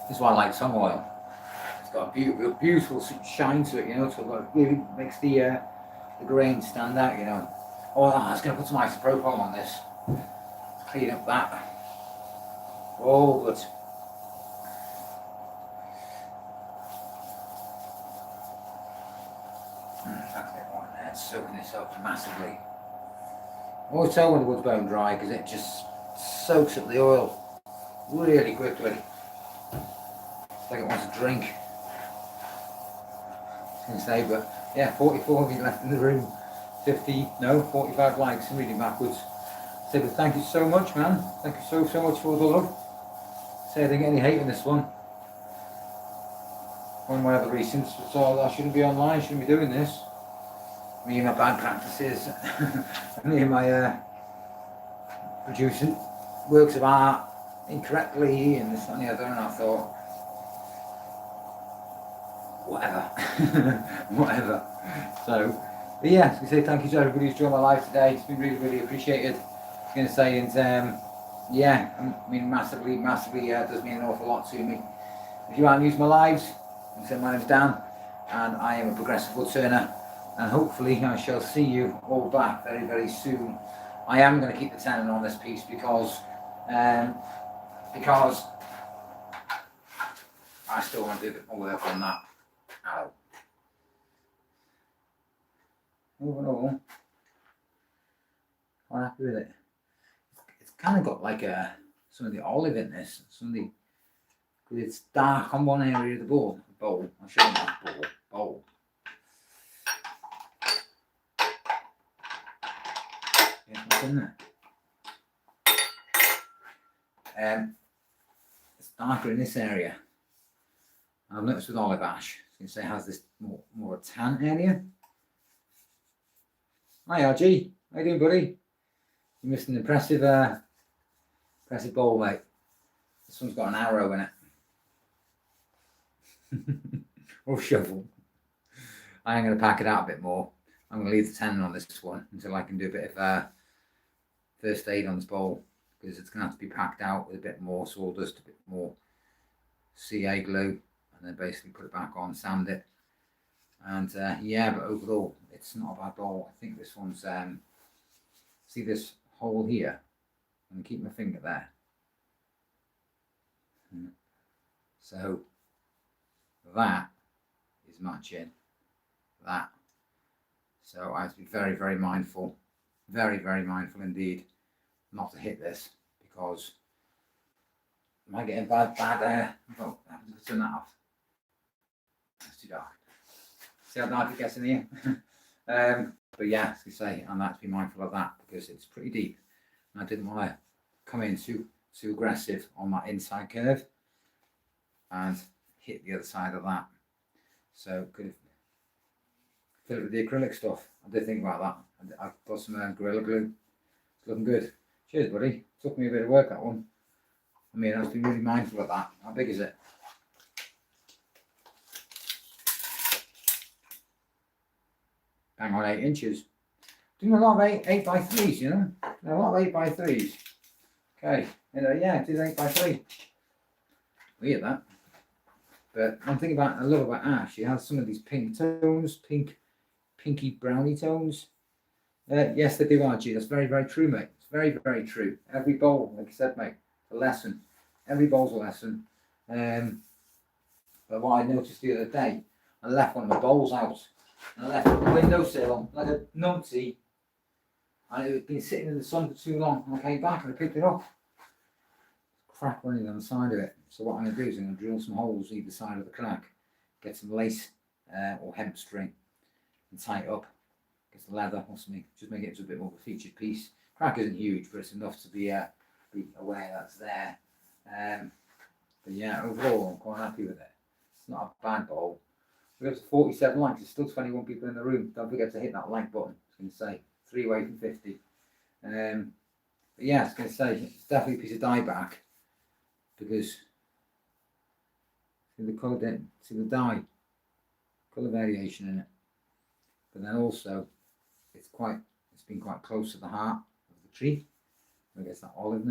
This is why I like some oil. It's got a beautiful shine to it, you know, so it really makes the grain stand out, you know. Oh, I was going to put some isopropyl on this. Clean up that. Oh, good. That's a bit more in there. It's soaking this up massively. I always tell when the wood's bone dry because it just soaks up the oil. really quickly. It's like it wants to drink. I was going to say, but yeah, 44 of you left in the room. 45 likes. I'm reading backwards. So, but thank you so much, man. Thank you so much for the love. Say I didn't get any hate in this one. One of my other reasons, so I shouldn't be online, shouldn't be doing this. Me and my bad practices, me and my producing works of art incorrectly and this and the other, and I thought, whatever, whatever. So, but yeah, I was going to say thank you to everybody who's joined my live today. It's been really appreciated. I was going to say, and yeah, I mean massively does mean an awful lot to me. If you aren't using my lives, so my name's Dan, and I am a progressive woodturner, and hopefully I shall see you all back very soon. I am going to keep the tenon on this piece because I still want to do a bit more work on that. Ow. Overall, quite happy with it. It's kind of got like some of the olive in this, because it's dark on one area of the bowl. I'll show you that bowl. Yeah, what's in there? It's darker in this area. I've noticed with olive ash, since it has this more tan area. Hi RG, how you doing, buddy? You missed an impressive bowl, mate. This one's got an arrow in it. Or shovel. I am going to pack it out a bit more. I'm going to leave the tenon on this one until I can do a bit of first aid on this bowl, because it's going to have to be packed out with a bit more sawdust, a bit more CA glue, and then basically put it back on, sand it, and yeah, but overall it's not a bad bowl. I think this one's see this hole here, I'm going to keep my finger there, so that is matching that, so I have to be very mindful, very mindful indeed not to hit this, because I might get in bad oh, I have to turn that off. It's too dark. See how dark it gets in here? But yeah, as you say, and I have to be mindful of that because it's pretty deep, and I didn't want to come in too aggressive on that inside curve and hit the other side of that. So could fill it with the acrylic stuff. I did think about that. I've got some Gorilla Glue. It's looking good. Cheers, buddy. Took me a bit of work, that one. I mean, I have to be really mindful of that. How big is it? Bang on 8 inches. Doing a lot of 8 by 3s, you know? A lot of 8 by 3s. Okay. Yeah, it is 8 by 3. Weird that. But one thing I love about ash, it has some of these pink tones, pinky browny tones. Yes, they do, RG. That's very true, mate. It's very true. Every bowl, like I said, mate, it's a lesson. Every bowl's a lesson. But what I noticed the other day, I left one of my bowls out, and I left it on the windowsill like a numpty, and it had been sitting in the sun for too long, and I came back and I picked it up. Crack running on the side of it. So what I'm going to do is I'm going to drill some holes either side of the crack, get some lace or hemp string, and tie it up. Get some leather or something, just make it into a bit more of a featured piece. Crack isn't huge, but it's enough to be aware that's there. But yeah, overall I'm quite happy with it. It's not a bad bowl. We've got 47 likes, there's still 21 people in the room. Don't forget to hit that like button. I was going to say 3 away from 50. But yeah, I was going to say it's definitely a piece of dieback, because see the colour, see the dye, colour variation in it. But then also it's been quite close to the heart of the tree. I guess that olive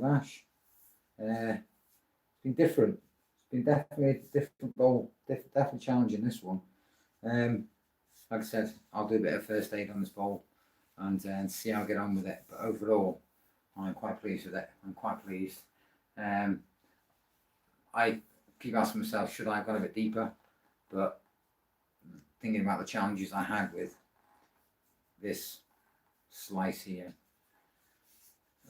ash. It's been different. It's been definitely a different bowl. Definitely challenging, this one. Like I said, I'll do a bit of first aid on this bowl and see how I get on with it. But overall, I'm quite pleased with it. I'm quite pleased. I keep asking myself, should I have gone a bit deeper? But thinking about the challenges I had with this slice here,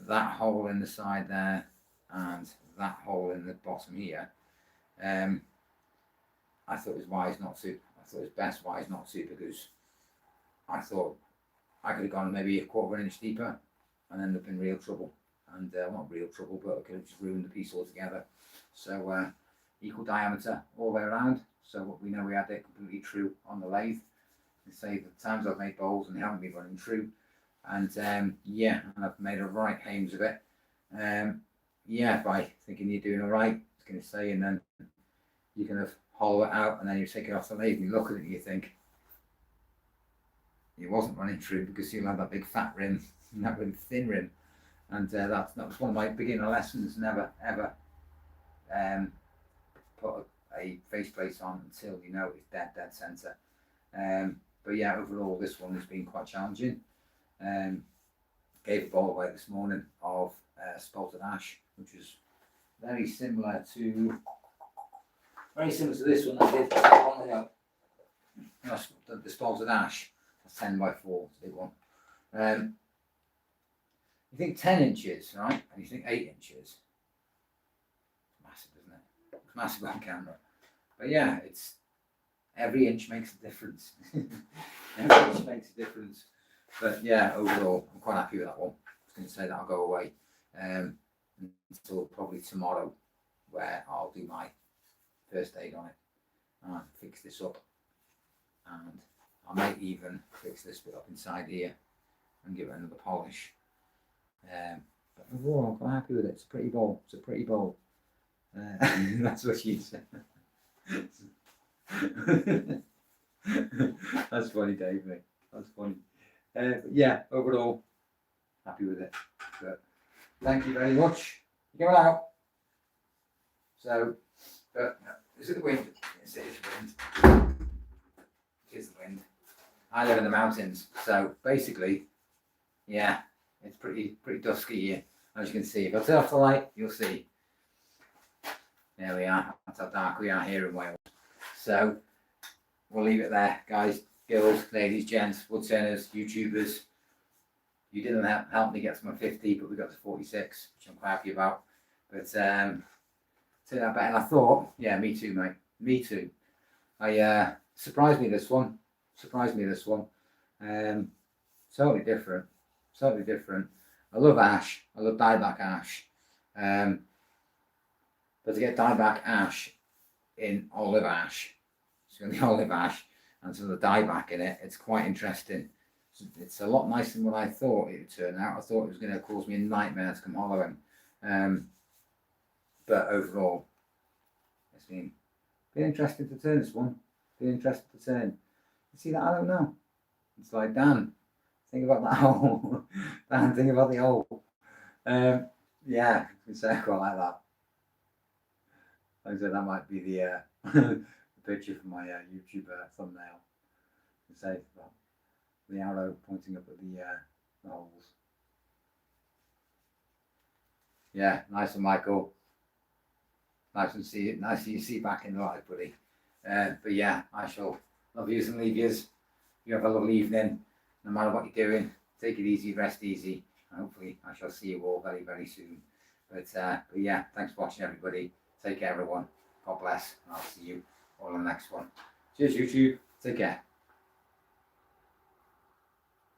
that hole in the side there, and that hole in the bottom here, I thought it was wise not to. I thought it was best wise not to, because I thought I could have gone maybe a quarter of an inch deeper and ended up in real trouble. And not real trouble, but I could have just ruined the piece altogether. So equal diameter all the way around. So we know we had it completely true on the lathe. They say the times I've made bowls and they haven't been running true. And yeah, and I've made a right hames of it. Yeah, by thinking you're doing all right, I was going to say, and then you kind of hollow it out and then you take it off the lathe and you look at it and you think it wasn't running true, because you'll have that big fat rim and that really thin rim. And that was one of my beginner lessons. Never ever put a faceplate on until you know it's dead centre. But yeah, overall this one has been quite challenging. Gave a bowl away this morning of spalted ash, which is very similar to this one I did on the spalted ash. That's 10 by 4, it's a big one. You think 10 inches, right? And you think 8 inches. It's massive, isn't it? It's massive on camera. But yeah, it's every inch makes a difference. Every inch makes a difference. But yeah, overall, I'm quite happy with that one. I was going to say that I'll go away until probably tomorrow, where I'll do my first aid on it and fix this up. And I might even fix this bit up inside here and give it another polish. But overall, I'm quite happy with it. It's a pretty bowl. It's a pretty bowl. That's what she said. That's funny, Dave, mate. That's funny. Yeah, overall, happy with it. But thank you very much. Go out. So, is it the wind? Yes, it is the wind. It is the wind. I live in the mountains, so basically, yeah, it's pretty dusky here, as you can see. If I turn off the light, you'll see. There we are. That's how dark we are here in Wales. So we'll leave it there, guys, girls, ladies, gents, woodturners, YouTubers. You didn't help me get to my 50, but we got to 46, which I'm quite happy about. But turned out better than I thought. Yeah, me too, mate. Me too. Surprised me this one. Totally different. Totally different. I love ash. I love dieback ash. But to get dieback ash in olive ash, so the olive ash and some of the dieback in it, it's quite interesting. It's a lot nicer than what I thought it would turn out. I thought it was going to cause me a nightmare to come hollowing. But overall, it's been interesting to turn this one. Been interesting to turn. You see that? I don't know. It's like, Dan, think about that hole. Dan, think about the hole. Yeah, it's quite like that. Like I said, that might be the the picture for my YouTube thumbnail. To say the arrow pointing up at the holes. Yeah, nice one, Michael. Nice to see it. Nice to see you back in the light, buddy. But yeah, I shall love yous and leave yous. You have a lovely evening. No matter what you're doing, take it easy, rest easy. And hopefully I shall see you all very, very soon. But yeah, thanks for watching, everybody. Take care, everyone. God bless. And I'll see you all in the next one. Cheers, YouTube. Take care.